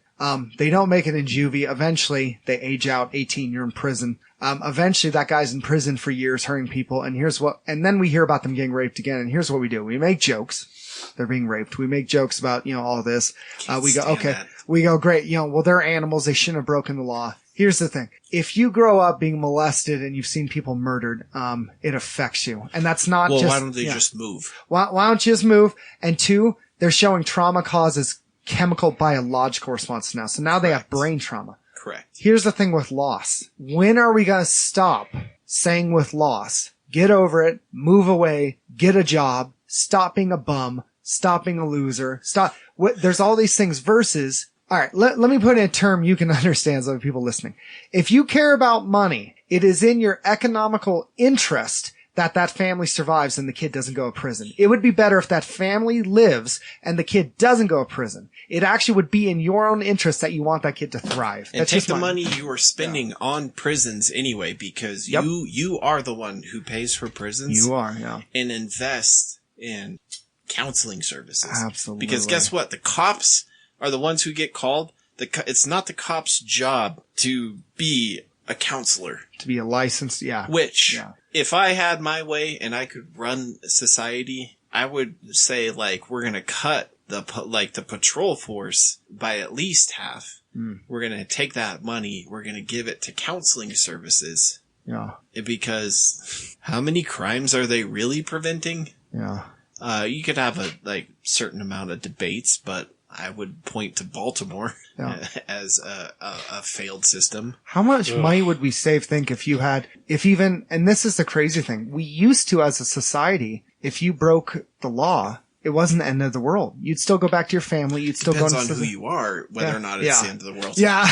They don't make it in juvie. Eventually, they age out. 18, you're in prison. Eventually that guy's in prison for years hurting people, and then we hear about them getting raped again, and here's what we do. We make jokes. They're being raped. We make jokes about, all this. We go, okay. That. We go, great. Well, they're animals. They shouldn't have broken the law. Here's the thing. If you grow up being molested and you've seen people murdered, it affects you. And that's not just... Well, why don't they just move? Why don't you just move? And 2, they're showing trauma causes chemical biological response now. So now they have brain trauma. Correct. Here's the thing with loss. When are we going to stop saying with loss, get over it, move away, get a job, stop being a bum, stop being a loser, there's all these things versus, all right, let me put in a term you can understand, so people listening. If you care about money, it is in your economical interest that family survives and the kid doesn't go to prison. It would be better if that family lives and the kid doesn't go to prison. It actually would be in your own interest that you want that kid to thrive. And take the money you are spending on prisons anyway, because you are the one who pays for prisons. You are, yeah. And invest in counseling services. Absolutely. Because guess what? The cops are the ones who get called. It's not the cop's job to be a counselor. To be a licensed, If I had my way and I could run society, I would say like, we're going to cut the patrol force by at least half. We're going to take that money. We're going to give it to counseling services. Yeah. Because how many crimes are they really preventing? Yeah. You could have a certain amount of debates, but I would point to Baltimore as a failed system. How much money would we save, think, and this is the crazy thing, we used to, as a society, if you broke the law, it wasn't the end of the world. You'd still go back to your family. You'd still Depends go on who you are, whether or not it's the end of the world. Yeah,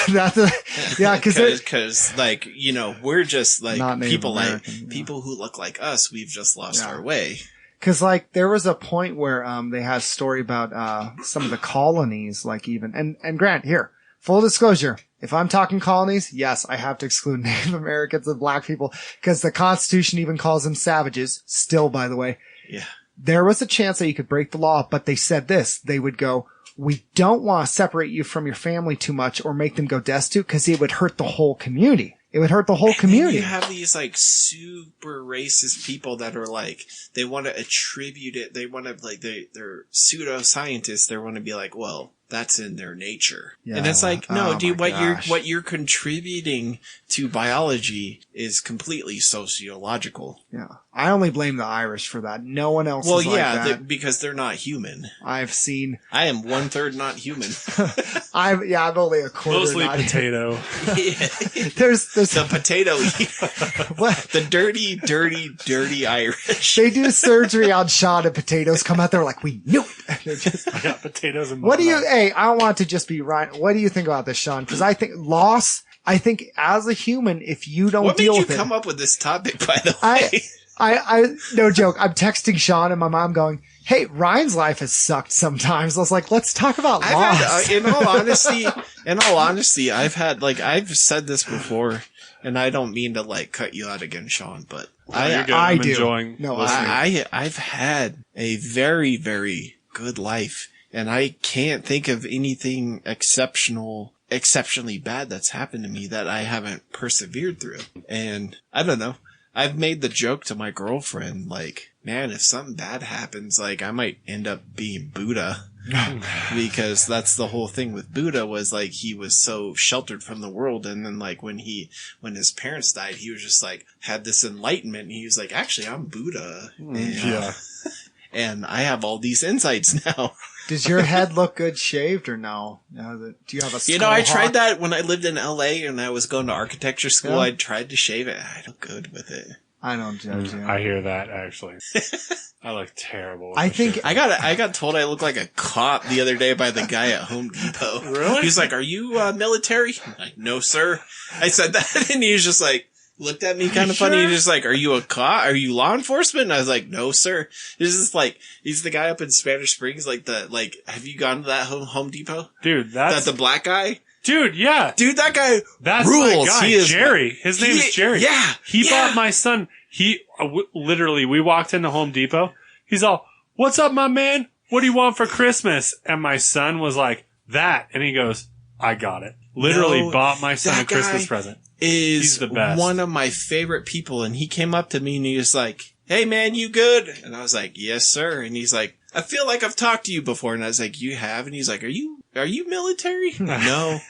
because like, you know, we're just like people who look like us. We've just lost our way. Because, like, there was a point where they had a story about some of the colonies, like, even... And Grant, here, full disclosure, if I'm talking colonies, yes, I have to exclude Native Americans and black people, because the Constitution even calls them savages, still, by the way. Yeah. There was a chance that you could break the law, but they said this. They would go, we don't want to separate you from your family too much or make them go destitute, because it would hurt the whole community. It would hurt the whole community. You have these like super racist people that are like, they want to attribute it. They want to like, they're pseudoscientists. They want to be like, well, that's in their nature. Yeah. And it's like, no, dude, what you're contributing to biology is completely sociological. Yeah. I only blame the Irish for that. No one else is like that. Because they're not human. I am 1/3 not human. I'm only a quarter. Mostly not potato. There's the potato eater. What? The dirty Irish. They do surgery on Sean and potatoes come out there like, we knew it. I got potatoes in my What do you, hey, I don't want to just be right. What do you think about this, Sean? Because I think I think as a human, if you don't deal with it. What made you come up with this topic, by the way? I no joke. I'm texting Sean and my mom going, hey, Ryan's life has sucked sometimes. I was like, let's talk about loss. In all honesty, I've said this before, and I don't mean to like cut you out again, Sean, but I'm enjoying listening. I've had a very, very good life, and I can't think of anything exceptionally bad that's happened to me that I haven't persevered through. And I don't know. I've made the joke to my girlfriend, like, man, if something bad happens, like, I might end up being Buddha. Because that's the whole thing with Buddha was, like, he was so sheltered from the world. And then, like, when his parents died, he was just, like, had this enlightenment. And he was like, actually, I'm Buddha. And I have all these insights now. Does your head look good shaved or no? Do you have a skull I tried that when I lived in LA and I was going to architecture school. Yeah. I tried to shave it. I look good with it. I don't judge you. I hear that, actually. I look terrible. I think I got told I look like a cop the other day by the guy at Home Depot. Really? He's like, "Are you military?" I'm like, "No, sir." I said that, and he was just like, looked at me kind of funny. He's just like, "Are you a cop? Are you law enforcement?" And I was like, "No, sir." This is like, he's the guy up in Spanish Springs, have you gone to that Home Depot? Dude, that's the black guy? Dude, yeah. Dude, that guy that's rules. My guy, Jerry. His name is Jerry. Yeah. He bought my son. Literally, we walked into Home Depot. He's all, "What's up, my man? What do you want for Christmas?" And my son was like, "That." And he goes, "I got it." Literally bought my son a Christmas present. He's the best. One of my favorite people. And he came up to me and he was like, "Hey man, you good?" And I was like, "Yes, sir." And he's like, "I feel like I've talked to you before." And I was like, "You have?" And he's like, Are you military? No.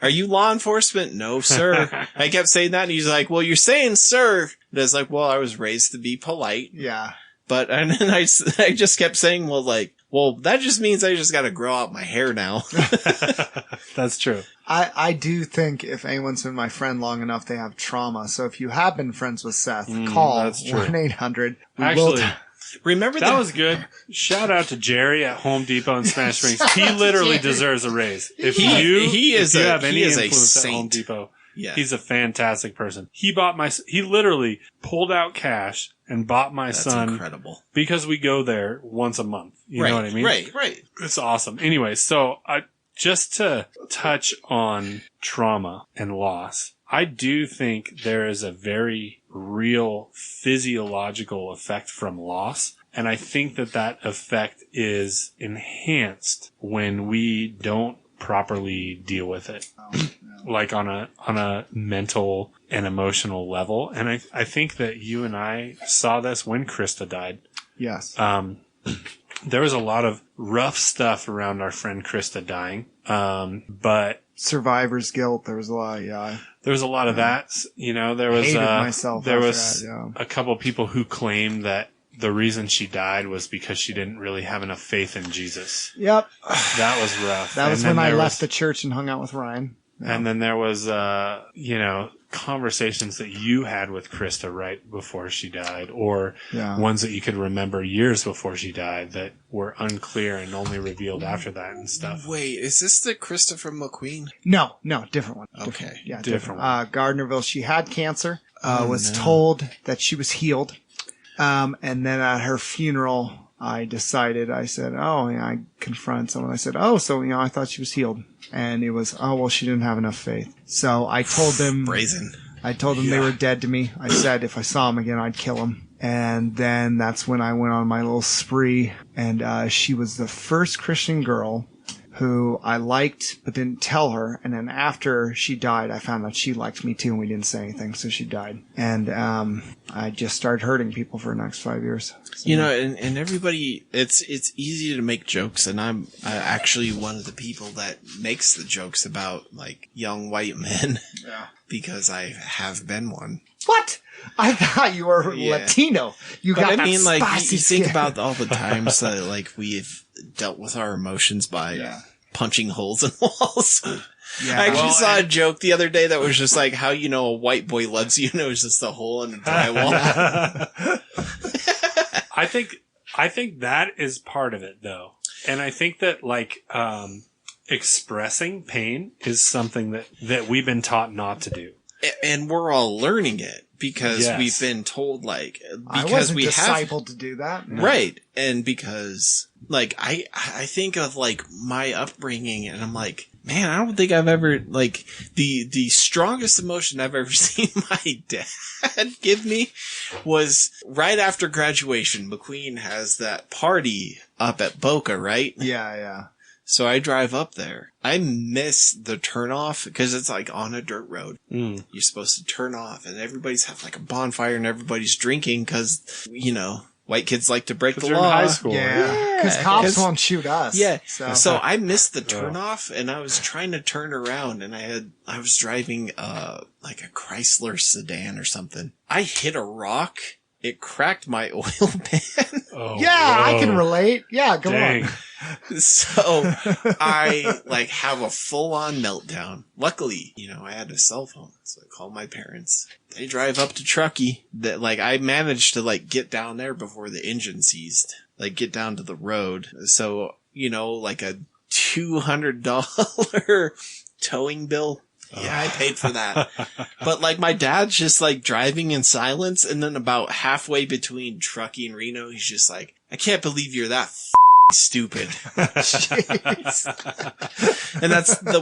Are you law enforcement? No, sir. I kept saying that and he's like, "Well, you're saying sir." And I was like, "Well, I was raised to be polite." Yeah. But, and then I just kept saying, well, that just means I just gotta grow out my hair now. That's true. I do think if anyone's been my friend long enough, they have trauma. So if you have been friends with Seth, call 1-800. Actually, remember that was good. Shout out to Jerry at Home Depot in Spanish Springs. He literally deserves a raise. If you have any influence at Home Depot, yeah. He's a fantastic person. He literally pulled out cash and bought my son. That's incredible. Because we go there once a month. You know what I mean? Right. It's awesome. Anyway, so just to touch on trauma and loss, I do think there is a very real physiological effect from loss. And I think that effect is enhanced when we don't properly deal with it. Like on a mental and emotional level. And I think that you and I saw this when Krista died. Yes. There was a lot of rough stuff around our friend Krista dying. But survivor's guilt. There was a lot. Yeah. There was a lot of that. You know, there was, myself there was a couple people who claimed that the reason she died was because she didn't really have enough faith in Jesus. Yep. That was rough. That was when I left the church and hung out with Ryan. Yeah. And then there was, conversations that you had with Krista right before she died, or ones that you could remember years before she died that were unclear and only revealed after that and stuff. Wait, is this the Krista from McQueen? No, different one. Okay. Different one. Gardnerville, she had cancer, was told that she was healed. And then at her funeral, I said, I confronted someone. I said, I thought she was healed. And it was, she didn't have enough faith. So I told them, brazen. I told them they were dead to me. I said if I saw them again, I'd kill them. And then that's when I went on my little spree. And she was the first Christian girl who I liked but didn't tell her. And then after she died, I found out she liked me too, and we didn't say anything, so she died. And I just started hurting people for the next 5 years. So. And everybody, it's easy to make jokes, and I'm actually one of the people that makes the jokes about, like, young white men. Yeah. Because I have been one. What? I thought you were Latino. You got that spicy you think about all the times that, like, we've dealt with our emotions by punching holes in walls. Yeah. I actually saw a joke the other day that was just like, how you know a white boy loves you, and it was just a hole in a drywall. I think that is part of it, though. And I think that, like, expressing pain is something that we've been taught not to do. And we're all learning it because we've been told, like, because I wasn't discipled to do that. No. Right. And because, like, I think of, like, my upbringing, and I'm like, man, I don't think I've ever, like, the strongest emotion I've ever seen my dad give me was right after graduation. McQueen has that party up at Boca, right? Yeah. So I drive up there. I miss the turnoff because it's like on a dirt road. You're supposed to turn off, and everybody's have like a bonfire, and everybody's drinking because, white kids like to break the law. In high school. Yeah. Because cops won't shoot us. Yeah. So I missed the turnoff, and I was trying to turn around, and I was driving like a Chrysler sedan or something. I hit a rock. It cracked my oil pan. Oh, yeah, whoa. I can relate. Yeah, go on. So I have a full on meltdown. Luckily, I had a cell phone, so I called my parents. They drive up to Truckee. That I managed to get down there before the engine seized. Get down to the road. So, like a $200 towing bill. Yeah, I paid for that. But my dad's just driving in silence, and then about halfway between Truckee and Reno, he's just like, I can't believe you're that stupid. And that's the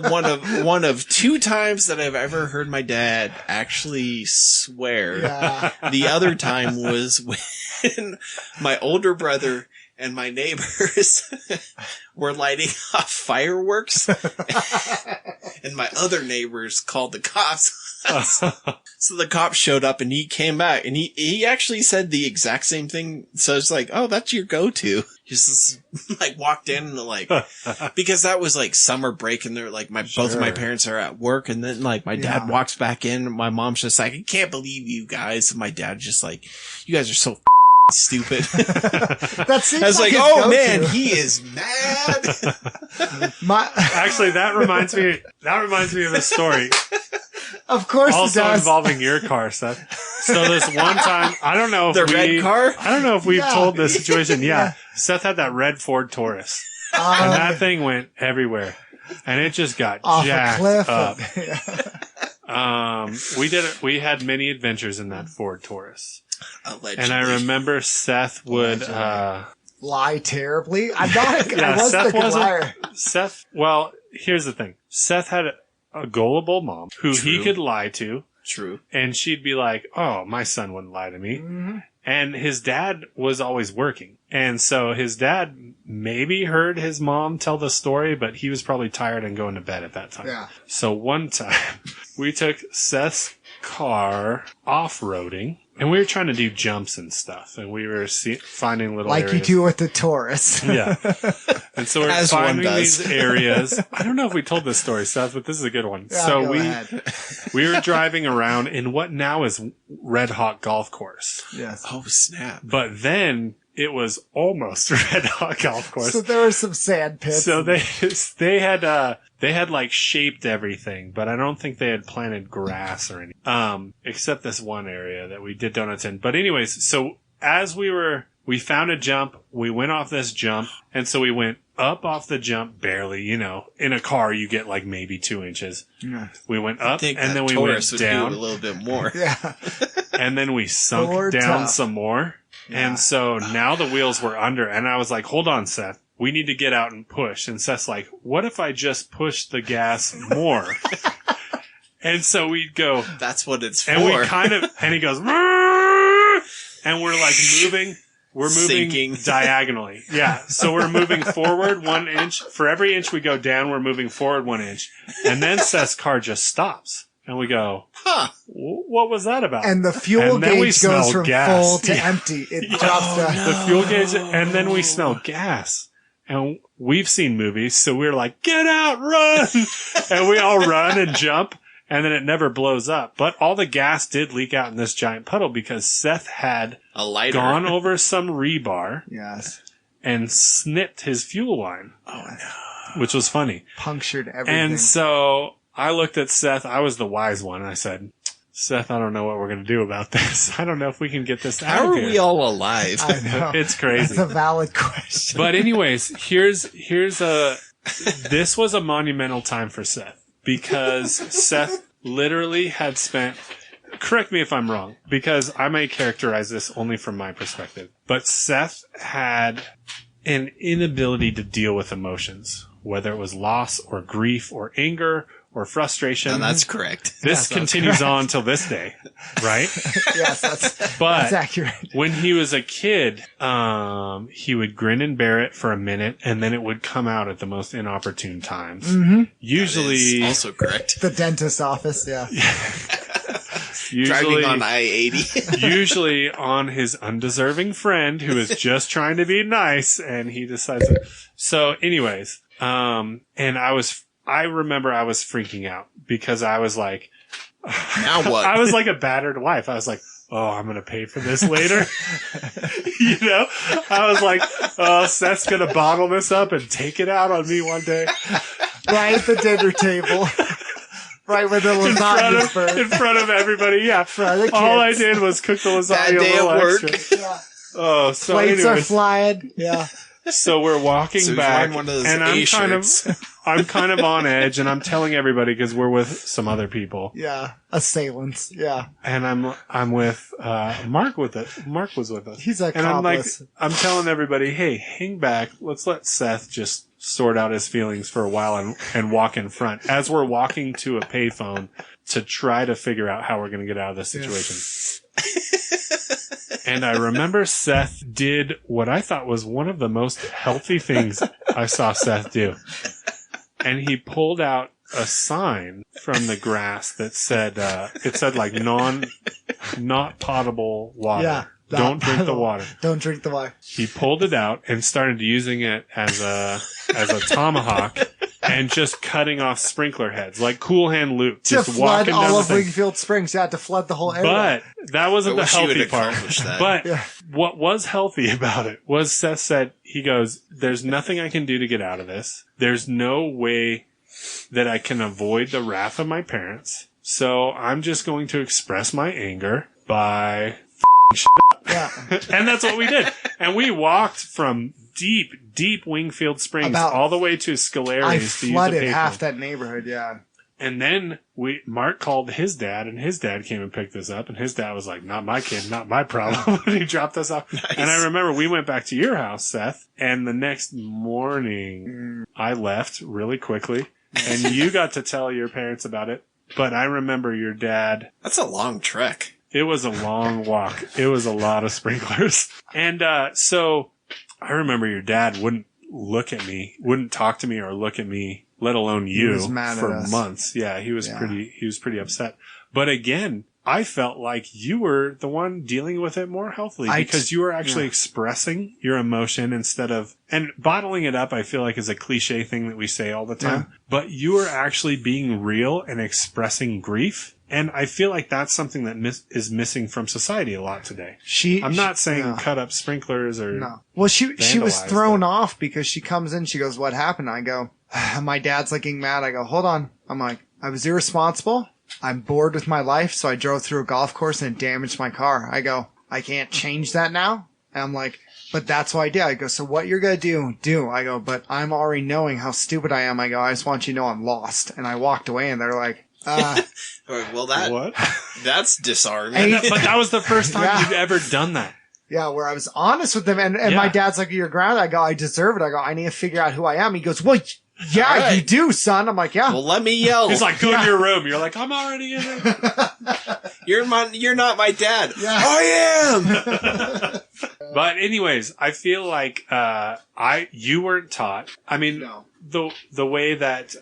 one of two times that I've ever heard my dad actually swear. Yeah. The other time was when my older brother and my neighbors were lighting off fireworks. And my other neighbors called the cops. So the cops showed up, and he came back, and he actually said the exact same thing. So it's like, oh, that's your go-to. Just walked in and because that was summer break, and they're both of my parents are at work, and then my dad walks back in, and my mom's just like, I can't believe you guys. And my dad just you guys are so stupid. That's it. I was like, oh go-to. Man, he is mad. Actually, that reminds me of a story. Of course, also involving your car, Seth. So this one time, I don't know if red car. I don't know if we've told this situation. Yeah, Seth had that red Ford Taurus, and that thing went everywhere, and it just got off jacked a cliff up. We had many adventures in that Ford Taurus. Allegedly. And I remember Seth would lie terribly. I wasn't a good liar. Seth, well, here's the thing. Seth had a gullible mom who he could lie to. True. And she'd be like, oh, my son wouldn't lie to me. Mm-hmm. And his dad was always working. And so his dad maybe heard his mom tell the story, but he was probably tired and going to bed at that time. Yeah. So one time we took Seth's car off-roading. And we were trying to do jumps and stuff, and we were finding little like areas. you do with the tourists. Yeah. And so we're As one finding does. these areas. I don't know if we told this story, Seth, but this is a good one. Yeah, so go ahead. we were driving around in what now is Red Hawk Golf Course. Yes. Oh, snap. But then it was almost Red Hawk Golf Course. So there were some sand pits. So they had like shaped everything, but I don't think they had planted grass or anything. Except this one area that we did donuts in. But anyways, so as we found a jump, we went off this jump, and so we went up off the jump barely, you know. In a car you get like maybe 2 inches. Yeah. We went up think and that then we Taurus went would down do a little bit more. Yeah. and then we sunk More down tough. some more. Yeah. And so now the wheels were under, and I was like, hold on, Seth. We need to get out and push. And Seth's like, what if I just push the gas more? And so we'd go, That's what it's for. and we kind of, and he goes, "Rrrr!" And we're like we're moving Sinking. diagonally. Yeah. So we're moving forward 1 inch. For every inch we go down, we're moving forward 1 inch. And then Seth's car just stops. And we go, Huh. what was that about? And the fuel And then we gauge smell goes from gas. full to Yeah. empty. It drops down. The fuel gauge, and then we smell gas. And we've seen movies, so we're like, get out, run! And we all run and jump, and then it never blows up. But all the gas did leak out in this giant puddle because Seth had A lighter. gone over some rebar Yes. and snipped his fuel line, Oh, no. which was funny. Punctured everything. And so I looked at Seth. I was the wise one. I said, Seth, I don't know what we're going to do about this. I don't know if we can get this out How of are here. we all alive? I know. It's crazy. That's a valid question. But anyways, here's this was a monumental time for Seth because Seth literally had spent, correct me if I'm wrong, because I may characterize this only from my perspective, but Seth had an inability to deal with emotions, whether it was loss or grief or anger or frustration. And that's correct. This continues on till this day, right? Yes, that's But accurate. when he was a kid, he would grin and bear it for a minute, and then it would come out at the most inopportune times. Mm-hmm. Usually, also correct. The dentist's office, yeah. Driving on I-80. usually on his undeserving friend who is just trying to be nice, and he decides to. So anyways, and I remember I was freaking out because I was like, Now what? I was like a battered wife. I was like, oh, I'm going to pay for this later. You know, I was like, oh, Seth's going to bottle this up and take it out on me one day. Right at the dinner table. Right where the lasagna's in burned. front of everybody. Yeah. front of the All I kids. did was cook the lasagna Bad a day little at work. extra. Yeah. Oh, so Plates are anyways, flying. Yeah. so we're walking So he's back, wearing one of those and A-shirts. I'm kind of on edge, and I'm telling everybody because we're with some other people, Yeah. Assailants. Yeah. and I'm with Mark with it. Mark was with us, He's an and I'm like, accomplice. I'm telling everybody, hey, hang back. Let's let Seth just sort out his feelings for a while and walk in front as we're walking to a payphone to try to figure out how we're going to get out of this situation. And I remember Seth did what I thought was one of the most healthy things I saw Seth do. And he pulled out a sign from the grass that said, it said like not potable water. Yeah. Don't drink the water. Don't drink the water. He pulled it out and started using it as a tomahawk and just cutting off sprinkler heads like Cool Hand Luke. To Just flood walking down all the of thing. Wingfield Springs. You had to flood the whole area. But that wasn't the I wish you healthy had part. accomplished that. But Yeah. what was healthy about it was Seth said, he goes, there's nothing I can do to get out of this. There's no way that I can avoid the wrath of my parents. So I'm just going to express my anger by yeah. and that's what we did. And we walked from deep Wingfield Springs all the way to I Scalari's to use the flooded payphone. half that neighborhood, yeah. And then Mark called his dad, and his dad came and picked us up, and his dad was like, not my kid, not my problem. And he dropped us off. Nice. And I remember we went back to your house, Seth, and the next morning I left really quickly, and you got to tell your parents about it. But I remember your dad. That's a long trek. It was a long walk. It was a lot of sprinklers. And so I remember your dad wouldn't look at me, wouldn't talk to me or look at me, let alone you, was mad for at us. months. Yeah, he was Yeah. pretty upset. But again, I felt like you were the one dealing with it more healthily because you were actually expressing your emotion instead of, and bottling it up, I feel like is a cliche thing that we say all the time, but you were actually being real and expressing grief. And I feel like that's something that is missing from society a lot today. I'm not saying cut up sprinklers or Well, she was thrown off because she comes in, she goes, "What happened?" I go, "My dad's looking mad." I go, "Hold on." I'm like, "I was irresponsible. I'm bored with my life, so I drove through a golf course and it damaged my car." I go, "I can't change that now." And I'm like, "But that's what I did." I go, "So what you're going to do." I go, "But I'm already knowing how stupid I am." I go, "I just want you to know I'm lost." And I walked away and they're like, well, that's disarming. But that was the first time you've ever done that. Yeah, where I was honest with them. And my dad's like, "You're grounded." I go, "I deserve it." I go, "I need to figure out who I am." He goes, "Well, yeah, you do, son." I'm like, "Yeah." Well, let me yell. He's like, "Go in your room." You're like, "I'm already in it." You're not my dad. Yeah. I am. But anyways, I feel like you weren't taught. I mean, the way that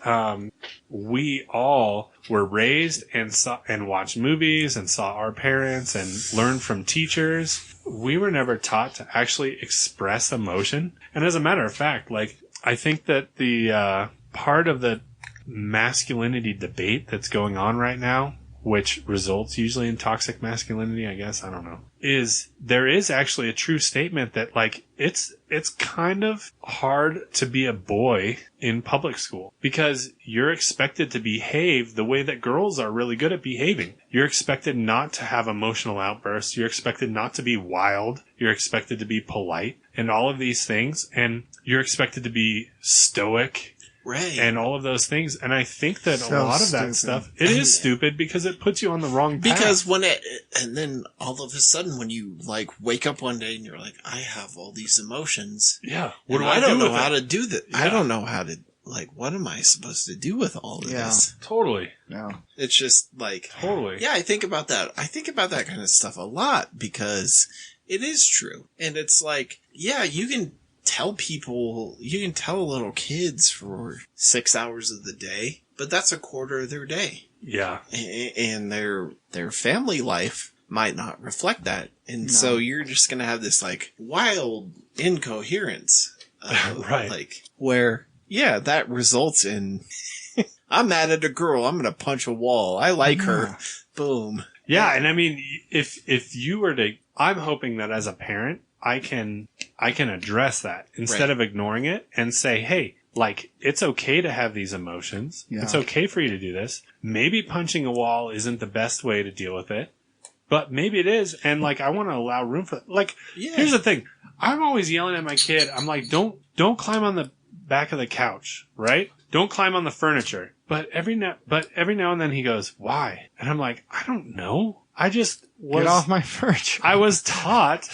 we all were raised and watched movies and saw our parents and learned from teachers, we were never taught to actually express emotion. And as a matter of fact, like, I think that the part of the masculinity debate that's going on right now, which results usually in toxic masculinity, I guess, I don't know, is there is actually a true statement that, like, it's kind of hard to be a boy in public school because you're expected to behave the way that girls are really good at behaving. You're expected not to have emotional outbursts. You're expected not to be wild. You're expected to be polite and all of these things. And you're expected to be stoic. Right. And all of those things. And I think that a lot of that stuff, it is stupid because it puts you on the wrong path. Because and then all of a sudden when you like wake up one day and you're like, I have all these emotions. Yeah. I don't know how to do that. Yeah. I don't know how to, like, what am I supposed to do with all of this? Totally. Yeah. It's just like, totally. Yeah, I think about that. I think about that kind of stuff a lot because it is true. And it's like, yeah, you can tell little kids for 6 hours of the day, but that's a quarter of their day. Yeah. And their family life might not reflect that. And so you're just going to have this like wild incoherence. Right. Like where, yeah, that results in, I'm mad at a girl. I'm going to punch a wall. I like her. Boom. Yeah. And I mean, if you were to, I'm hoping that as a parent, I can address that instead of ignoring it and say, hey, like, it's okay to have these emotions. Yeah. It's okay for you to do this. Maybe punching a wall isn't the best way to deal with it, but maybe it is. And like, I want to allow room for that. Like, here's the thing. I'm always yelling at my kid. I'm like, don't climb on the back of the couch, right? Don't climb on the furniture. But every now and then he goes, why? And I'm like, I don't know. I just get off my furniture. I was taught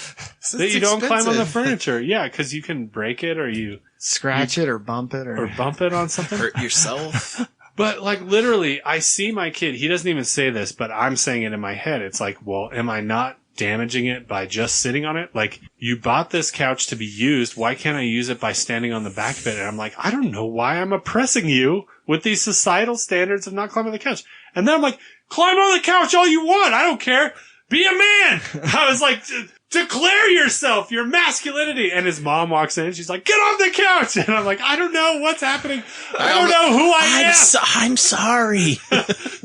that you don't climb on the furniture. Yeah, because you can break it or you scratch it or bump it or bump it on something. Hurt yourself. But like literally, I see my kid. He doesn't even say this, but I'm saying it in my head. It's like, well, am I not damaging it by just sitting on it? Like, you bought this couch to be used. Why can't I use it by standing on the back of it? And I'm like, I don't know why I'm oppressing you with these societal standards of not climbing the couch. And then I'm like, climb on the couch all you want. I don't care. Be a man. I was like, declare yourself, your masculinity. And his mom walks in and she's like, get off the couch. And I'm like, I don't know what's happening. I don't know who I am. I'm sorry.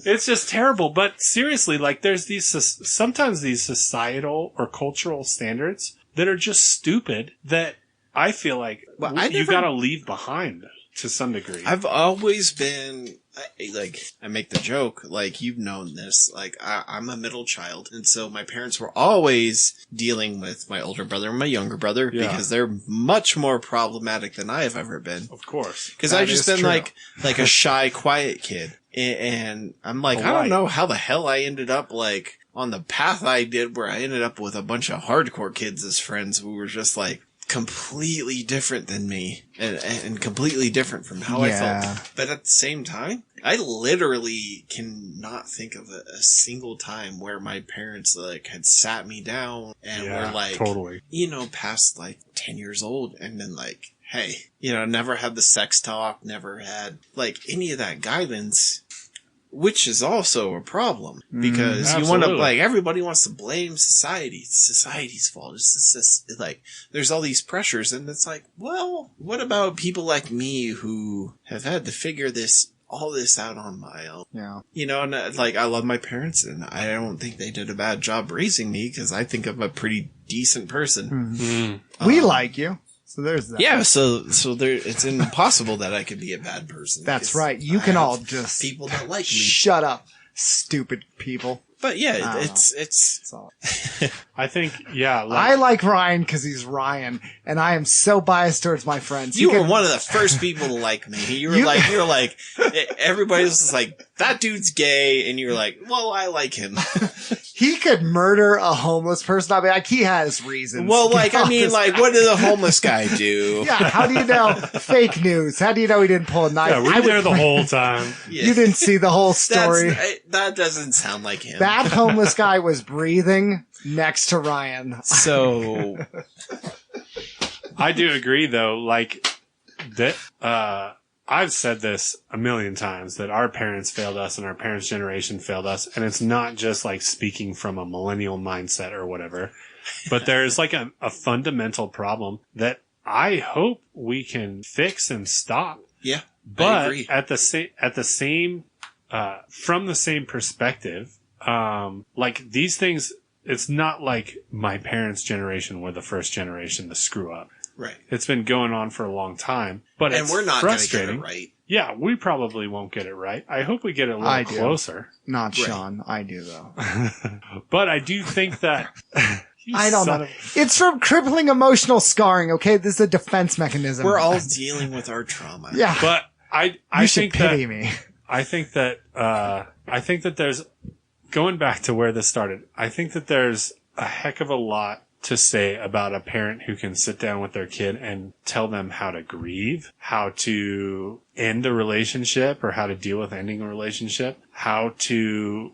It's just terrible. But seriously, like, there's sometimes these societal or cultural standards that are just stupid that I feel like you got to leave behind to some degree. I've always been, I make the joke, like, you've known this, like, I'm a middle child, and so my parents were always dealing with my older brother and my younger brother, because they're much more problematic than I have ever been. Of course. Because I've just been like a shy, quiet kid, and I'm like, I don't know how the hell I ended up, like, on the path I did, where I ended up with a bunch of hardcore kids as friends who were just, like, completely different than me and completely different from how I felt. But at the same time, I literally cannot think of a single time where my parents like had sat me down and were like, past like 10 years old and been like, hey, never had the sex talk, never had like any of that guidance. which is also a problem because you want to, like, everybody wants to blame society. It's society's fault. It's just like, there's all these pressures, and it's like, well, what about people like me who have had to figure all this out on my own? Yeah. You know, and like, I love my parents, and I don't think they did a bad job raising me because I think I'm a pretty decent person. Mm-hmm. We like you. So there's that. Yeah, so there, it's impossible that I could be a bad person. That's right. You can all just people that like me. Shut up, stupid people. But yeah, it's all. I think, yeah. I like Ryan because he's Ryan, and I am so biased towards my friends. You were one of the first people to like me. You were like, everybody else was like, that dude's gay, and you were like, well, I like him. He could murder a homeless person. I mean, like, he has reasons. Well, like, I mean, like, what did a homeless guy do? Yeah, how do you know? Fake news. How do you know he didn't pull a knife? Yeah, we were there the whole time. Yeah. You didn't see the whole story. That doesn't sound like him. That homeless guy was breathing next to Ryan. So I do agree, though, like, that, I've said this a million times, that our parents failed us and our parents' generation failed us. And it's not just like speaking from a millennial mindset or whatever, but there's like a fundamental problem that I hope we can fix and stop. Yeah. But I agree. at the same, from the same perspective, like, these things, it's not like my parents' generation were the first generation to screw up. Right. It's been going on for a long time, but and it's we're not going to get frustrating. it right. Yeah, we probably won't get it right. I hope we get it a little closer. Not Sean. I do, though. But I do think that... I don't know. It's from crippling emotional scarring, okay? This is a defense mechanism. We're all dealing with our trauma. Yeah. But I you think should pity me. I think that there's... Going back to where this started, I think that there's a heck of a lot to say about a parent who can sit down with their kid and tell them how to grieve, how to end a relationship or how to deal with ending a relationship, how to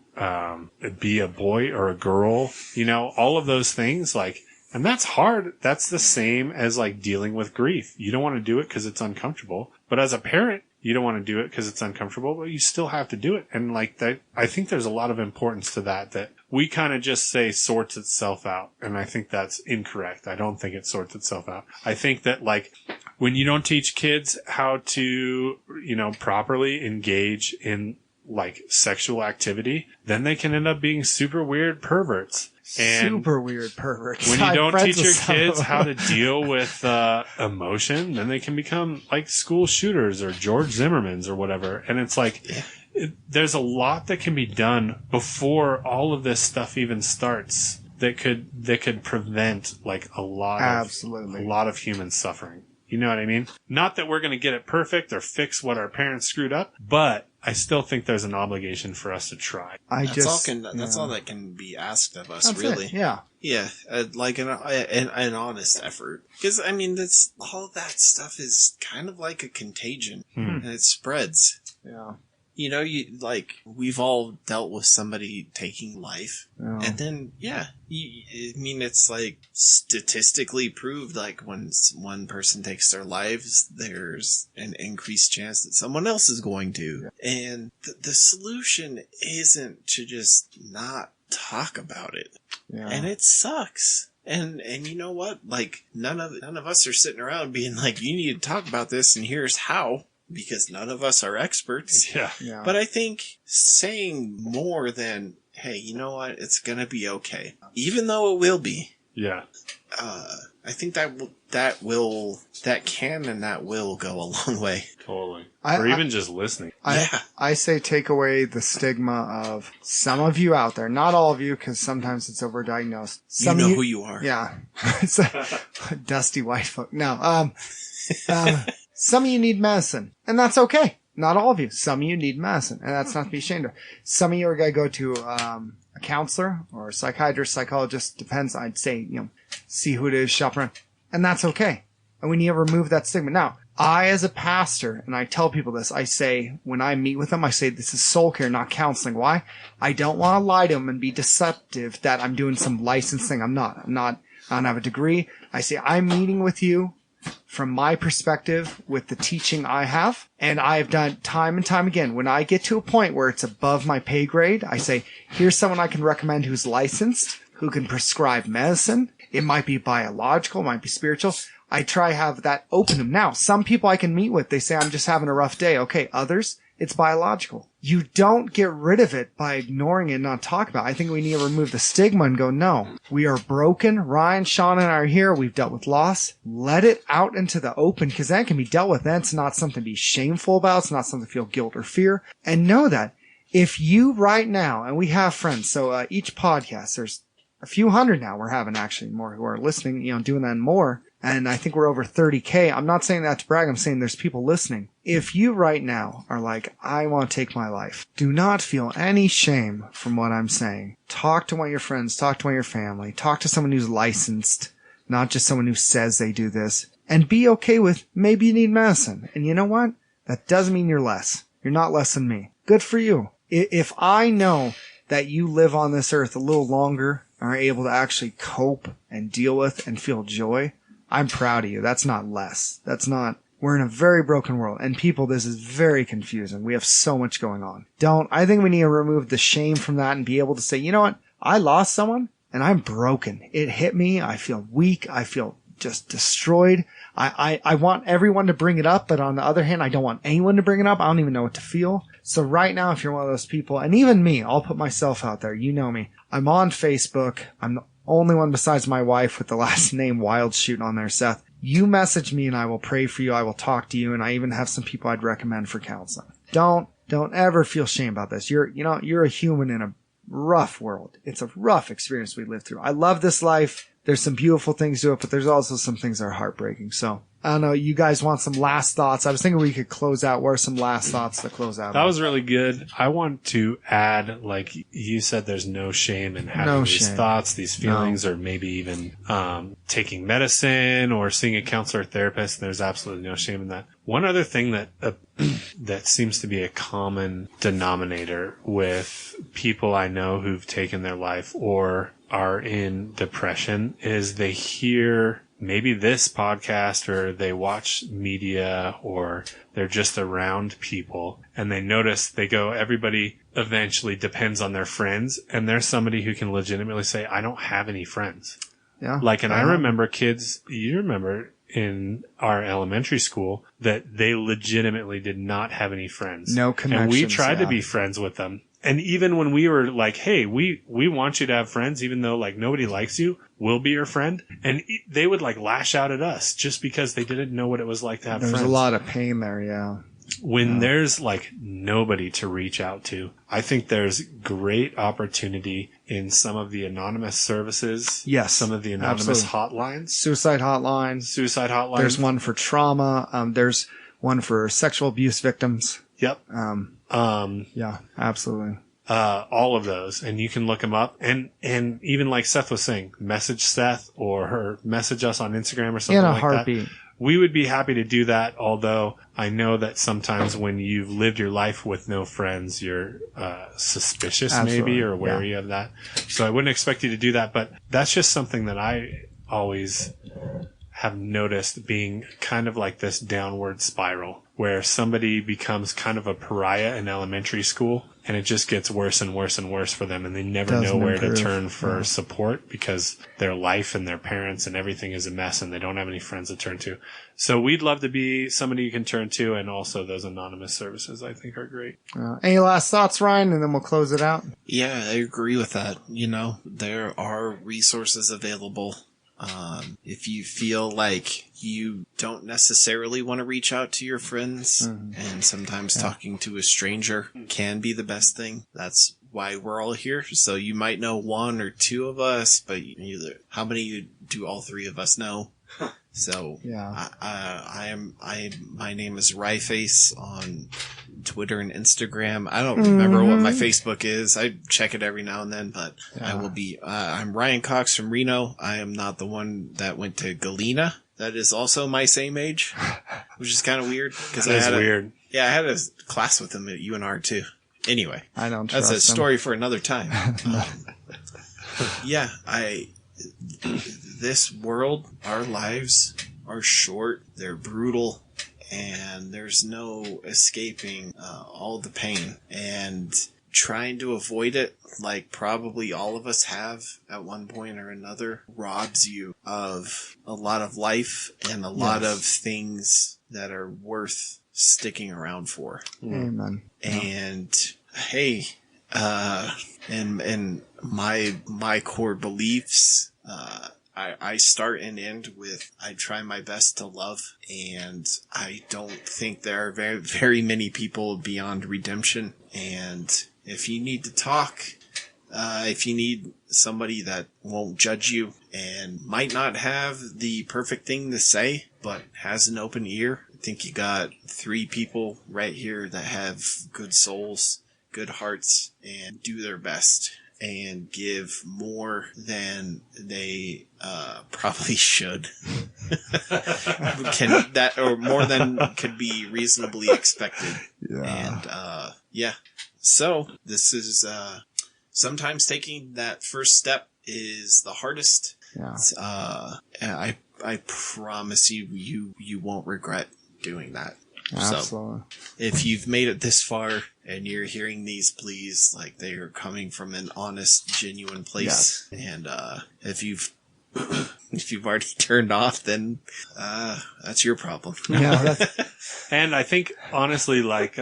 be a boy or a girl, you know, all of those things. Like, and that's hard. That's the same as like dealing with grief. You don't want to do it because it's uncomfortable. But as a parent, you don't want to do it because it's uncomfortable, but you still have to do it. And like that, I think there's a lot of importance to that we kind of just say sorts itself out. And I think that's incorrect. I don't think it sorts itself out. I think that, like, when you don't teach kids how to, you know, properly engage in like sexual activity, then they can end up being super weird perverts. And super weird perverts. When you don't teach your kids how to deal with emotion, then they can become like school shooters or George Zimmermans or whatever. And it's like, there's a lot that can be done before all of this stuff even starts that could prevent like a lot of human suffering. You know what I mean? Not that we're going to get it perfect or fix what our parents screwed up, but I still think there's an obligation for us to try. That's all that can be asked of us, really. Yeah. Yeah, like an honest effort. Because, I mean, all of that stuff is kind of like a contagion, and it spreads. Yeah. You know, we've all dealt with somebody taking life. Yeah. And then, I mean, it's like statistically proved, like when one person takes their lives, there's an increased chance that someone else is going to. Yeah. And the solution isn't to just not talk about it. Yeah. And it sucks. And you know what? Like, none of us are sitting around being like, you need to talk about this and here's how. Because none of us are experts. Yeah. But I think saying more than, hey, you know what? It's going to be okay. Even though it will be. Yeah. I think that can and that will go a long way. Totally. Or even just listening. I say take away the stigma of some of you out there. Not all of you, because sometimes it's overdiagnosed. Some you know who you are. Yeah. It's a dusty white folk. No. Some of you need medicine, and that's okay. Not all of you. Some of you need medicine, and that's not to be ashamed of. Some of you are going to go to a counselor or a psychiatrist, psychologist, depends. I'd say, see who it is, shop around, and that's okay. And we need to remove that stigma. Now, I, as a pastor, and I tell people this, I say, when I meet with them, I say, this is soul care, not counseling. Why? I don't want to lie to them and be deceptive that I'm doing some licensed thing. I'm not. I don't have a degree. I say, I'm meeting with you from my perspective with the teaching I have. And I've done time and time again. When I get to a point where it's above my pay grade, I say, here's someone I can recommend who's licensed, who can prescribe medicine. It might be biological, it might be spiritual. I try to have that open them. Now, some people I can meet with, they say, I'm just having a rough day. Okay, others, it's biological. You don't get rid of it by ignoring it and not talking about it. I think we need to remove the stigma and go, no, we are broken. Ryan, Sean, and I are here. We've dealt with loss. Let it out into the open because that can be dealt with. That's not something to be shameful about. It's not something to feel guilt or fear. And know that if you right now, and we have friends, so each podcast, there's a few hundred now we're having actually more who are listening, doing that and more. And I think we're over 30K. I'm not saying that to brag. I'm saying there's people listening. If you right now are like, I want to take my life, do not feel any shame from what I'm saying. Talk to one of your friends. Talk to one of your family. Talk to someone who's licensed, not just someone who says they do this. And be okay with maybe you need medicine. And you know what? That doesn't mean you're less. You're not less than me. Good for you. If I know that you live on this earth a little longer, are able to actually cope and deal with and feel joy, I'm proud of you. That's not less. That's not, we're in a very broken world. And people, this is very confusing. We have so much going on. I think we need to remove the shame from that and be able to say, you know what? I lost someone and I'm broken. It hit me. I feel weak. I feel just destroyed. I want everyone to bring it up, but on the other hand, I don't want anyone to bring it up. I don't even know what to feel. So right now, if you're one of those people, and even me, I'll put myself out there. You know me. I'm on Facebook. I'm the only one besides my wife with the last name Wild Shoot on there, Seth. You message me and I will pray for you. I will talk to you. And I even have some people I'd recommend for counseling. Don't ever feel shame about this. You're a human in a rough world. It's a rough experience we live through. I love this life. There's some beautiful things to it, but there's also some things that are heartbreaking. So I don't know. You guys want some last thoughts? I was thinking we could close out. What are some last thoughts to close out? That was really good. I want to add, like you said, there's no shame in having these thoughts, these feelings, or maybe even taking medicine or seeing a counselor or therapist. There's absolutely no shame in that. One other thing that that seems to be a common denominator with people I know who've taken their life or are in depression is they hear maybe this podcast or they watch media or they're just around people and they notice, they go, everybody eventually depends on their friends. And there's somebody who can legitimately say, I don't have any friends. Yeah. I remember kids, you remember in our elementary school that they legitimately did not have any friends. No connections. And we tried to be friends with them. And even when we were like, hey, we want you to have friends, even though like nobody likes you, we'll be your friend. And they would like lash out at us just because they didn't know what it was like to have friends. There's a lot of pain there. Yeah. When there's like nobody to reach out to, I think there's great opportunity in some of the anonymous services. Yes. Some of the anonymous hotlines. Suicide hotlines. There's one for trauma. There's one for sexual abuse victims. Yep. Yeah, absolutely. All of those, and you can look them up, and even like Seth was saying, message Seth or message us on Instagram or something like heartbeat. That. We would be happy to do that, although I know that sometimes when you've lived your life with no friends, you're suspicious maybe or wary of that. So I wouldn't expect you to do that, but that's just something that I always have noticed being kind of like this downward spiral where somebody becomes kind of a pariah in elementary school and it just gets worse and worse and worse for them and they never know where to turn for support because their life and their parents and everything is a mess and they don't have any friends to turn to. So we'd love to be somebody you can turn to, and also those anonymous services I think are great. Any last thoughts, Ryan, and then we'll close it out? Yeah, I agree with that. There are resources available. If you feel like you don't necessarily want to reach out to your friends, and sometimes talking to a stranger can be the best thing. That's why we're all here. So you might know one or two of us, but how many do all three of us know? So my name is Ryeface on Twitter and Instagram. I don't remember what my Facebook is. I check it every now and then, but I will be, I'm Ryan Cox from Reno. I am not the one that went to Galena. That is also my same age, which is kind of weird. That is weird. I had a class with him at UNR too. Anyway, I don't trust that's a story for another time. This world, our lives are short, they're brutal, and there's no escaping all the pain. And trying to avoid it, like probably all of us have at one point or another, robs you of a lot of life and a lot of things that are worth sticking around for. Amen. And hey, and my core beliefs, I start and end with, I try my best to love, and I don't think there are very, very many people beyond redemption. And if you need to talk, if you need somebody that won't judge you and might not have the perfect thing to say, but has an open ear, I think you got 3 people right here that have good souls, good hearts, and do their best and give more than they probably should. Or more than could be reasonably expected. Yeah. And so this is sometimes taking that first step is the hardest. Yeah. And I promise you won't regret doing that. Absolutely. So if you've made it this far and you're hearing these pleas, like they are coming from an honest, genuine place, and if you've already turned off, then that's your problem. Yeah. And I think honestly, like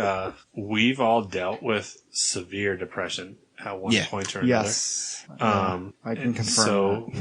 we've all dealt with severe depression at one point or another. Yes. I can confirm. So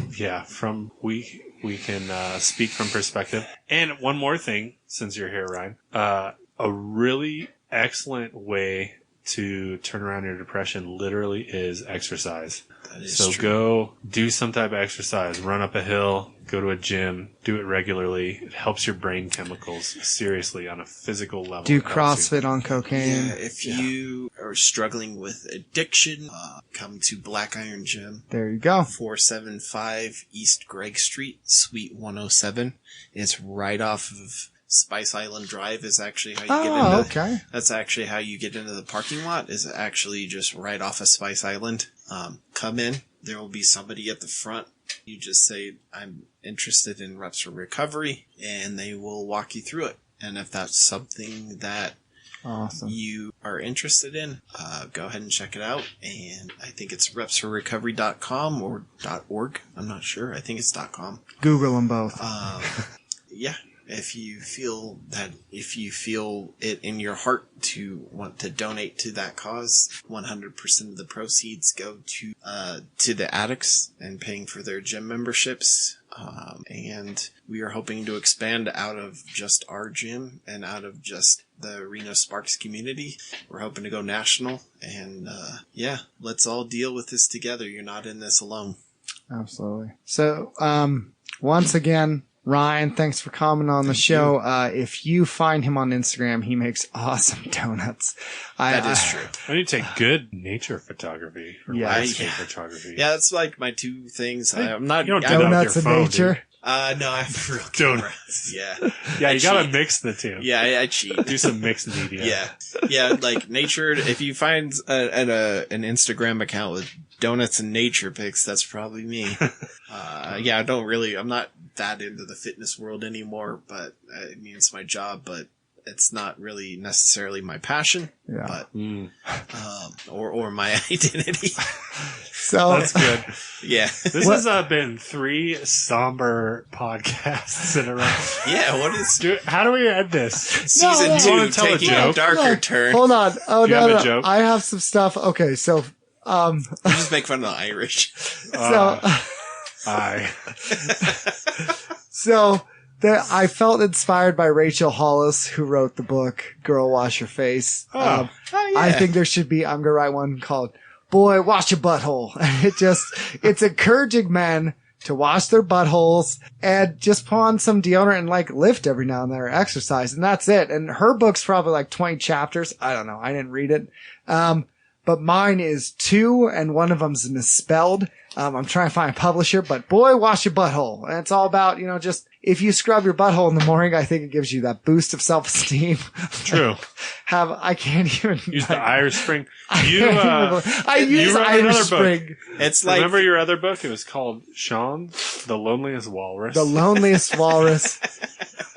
from we can speak from perspective. And one more thing, since you're here, Ryan, a really excellent way to turn around your depression literally is exercise. That is so true. Go do some type of exercise, run up a hill, go to a gym, do it regularly. It helps your brain chemicals seriously on a physical level. Do CrossFit on cocaine. Yeah, if you are struggling with addiction, come to Black Iron Gym. There you go. 475 East Gregg Street, Suite 107. It's right off of Spice Island Drive is actually how you get into. Okay. That's actually how you get into the parking lot. Is actually just right off of Spice Island. Come in. There will be somebody at the front. You just say, "I'm interested in reps for recovery," and they will walk you through it. And if that's something that you are interested in, go ahead and check it out. And I think it's repsforrecovery.com or .org. I'm not sure. I think it's .com. Google them both. Yeah. If you feel it in your heart to want to donate to that cause, 100% of the proceeds go to the addicts and paying for their gym memberships. And we are hoping to expand out of just our gym and out of just the Reno Sparks community. We're hoping to go national, and let's all deal with this together. You're not in this alone. Absolutely. So, once again, Ryan, thanks for coming on the show. If you find him on Instagram, he makes awesome donuts. That is true. I need to take good nature photography or landscape photography. Yeah, that's like my 2 things. I'm not. You don't do that donuts with in your phone, nature. dude. No, I have a real camera. Yeah. Yeah, you gotta cheat. mix the 2. Yeah, I cheat. Do some mixed media. Yeah, like nature. If you find an Instagram account with donuts and nature pics, that's probably me. I'm not that into the fitness world anymore, but I mean, it's my job, but it's not really necessarily my passion, but, or my identity. So that's good. Yeah. This has been 3 somber podcasts in a row. Yeah. What is Dude, how do we end this? season You wanna 2 tell a taking a joke? darker turn? Hold on. Oh, Do you no, have a no. joke? I have some stuff. Okay, so, You just make fun of the Irish. I felt inspired by Rachel Hollis, who wrote the book Girl Wash Your Face. I think there should be, I'm going to write one called Boy Wash Your Butthole. And it's encouraging men to wash their buttholes and just put on some deodorant and like lift every now and then or exercise. And that's it. And her book's probably like 20 chapters. I don't know. I didn't read it. But mine is 2 and one of them's misspelled. I'm trying to find a publisher, but boy, wash your butthole. And it's all about, just if you scrub your butthole in the morning, I think it gives you that boost of self-esteem. True. I can't even use the Irish Spring. I use Irish Spring. It's like, remember your other book? It was called Sean, the Loneliest Walrus. The Loneliest Walrus.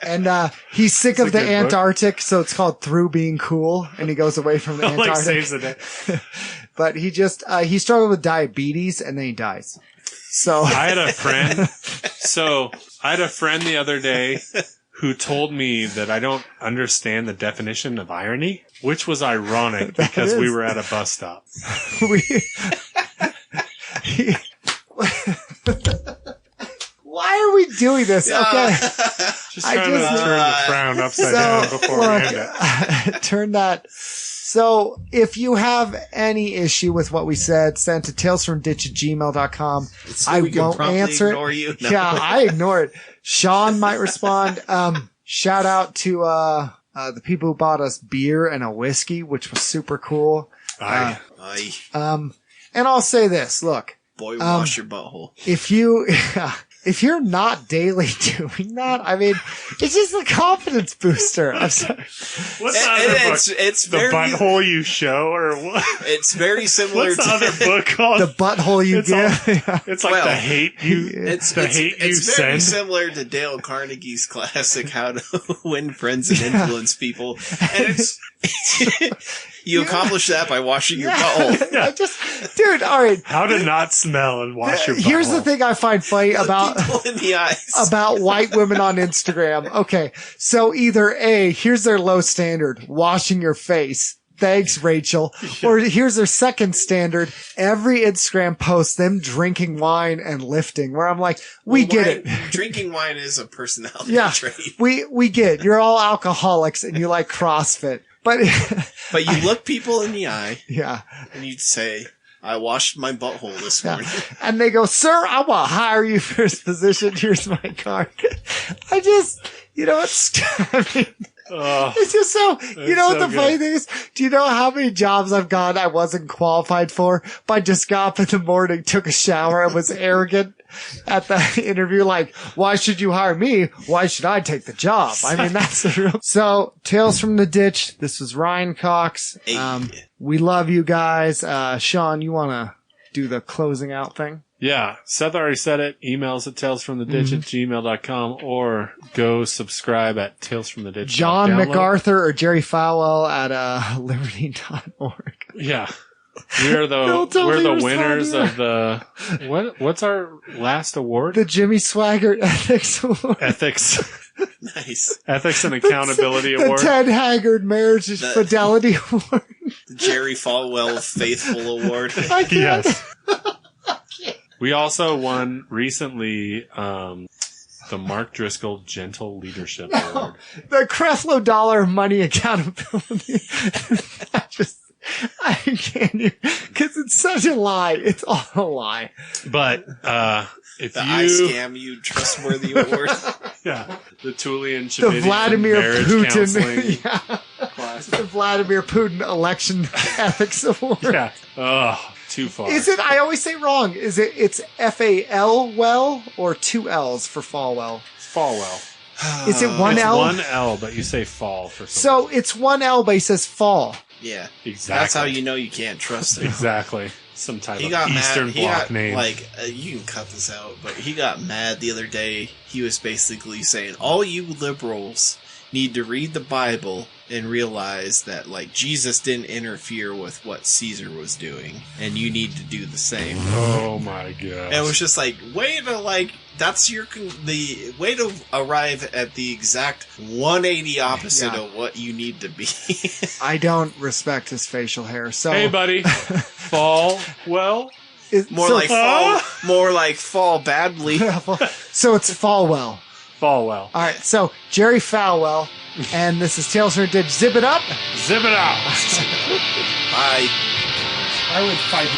And he's sick of the Antarctic, so it's called Through Being Cool, and he goes away from the Antarctic. Like saves the day. But he struggled with diabetes, and then he dies. So I had a friend the other day who told me that I don't understand the definition of irony, which was ironic because we were at a bus stop. Why are we doing this? Okay. Just trying to turn the frown upside down before we end it. Turn that. So if you have any issue with what we said, send to talesfromditch@gmail.com. I won't answer it. You. No. Yeah, I ignore it. Sean might respond. Shout out to the people who bought us beer and a whiskey, which was super cool. Aye. And I'll say this, look. Boy, wash your butthole. If you're not daily doing that, I mean, it's just a confidence booster. I'm sorry. What's the other book? It's the Butthole You Show, or what? It's very similar What's the other book called? The Butthole You Give. It's like the hate you. It's very similar to Dale Carnegie's classic "How to Win Friends and Influence People," and it's you accomplish that by washing your butthole. Yeah. Dude, all right. How to not smell and wash your butthole. Here's the thing I find funny about in the eyes. About white women on Instagram. Okay, so either A, here's their low standard, washing your face. Thanks, Rachel. Yeah. Or here's their second standard. Every Instagram post, them drinking wine and lifting, where I'm like, we get it. Drinking wine is a personality trait. We get it. You're all alcoholics and you like CrossFit. But you look people in the eye. Yeah. And you'd say, I washed my butthole this morning. And they go, sir, I want to hire you for this position. Here's my card. I just, it's just so, what the funny thing is? Do you know how many jobs I've gotten I wasn't qualified for, but I just got up in the morning, took a shower, and was arrogant at the interview, like, why should you hire me? Why should I take the job? I mean, that's the real. So, Tales from the Ditch. This was Ryan Cox. We love you guys. Sean, you want to do the closing out thing? Yeah, Seth already said it. Emails at talesfromtheditch@gmail.com or go subscribe at talesfromtheditch. John MacArthur or Jerry Falwell at liberty.org. Yeah. We're the winners of the what's our last award? The Jimmy Swaggart Ethics Award. Ethics. Nice. Ethics and Accountability Award. The Ted Haggard Marriage Fidelity Award. The Jerry Falwell Faithful Award. Yes. We also won recently the Mark Driscoll Gentle Leadership Award. The Creflo Dollar Money Accountability. I can't even, because it's such a lie. It's all a lie. But if I Scam You Trustworthy Award. Yeah. The Tulian the Vladimir Putin class. The Vladimir Putin Election Ethics Award. Yeah. Oh. Too far. Is it? I always say wrong. It's F-A-L well or two L's for Falwell? Falwell. Is it one L? One L, but you say fall for some So it's one L, but he says fall. Yeah. Exactly. That's how you know you can't trust him. Exactly. Some type of Eastern Bloc name. You can cut this out, but he got mad the other day. He was basically saying, all you liberals need to read the Bible and realize that, Jesus didn't interfere with what Caesar was doing, and you need to do the same. Oh my god! And it was just way to that's the way to arrive at the exact 180 opposite of what you need to be. I don't respect his facial hair. So hey, buddy, fall well. More like fall badly. So it's Falwell. Falwell. All right, so Jerry Falwell, and this is Tales from the Ditch. Zip it up. Zip it out. Bye. I would fight.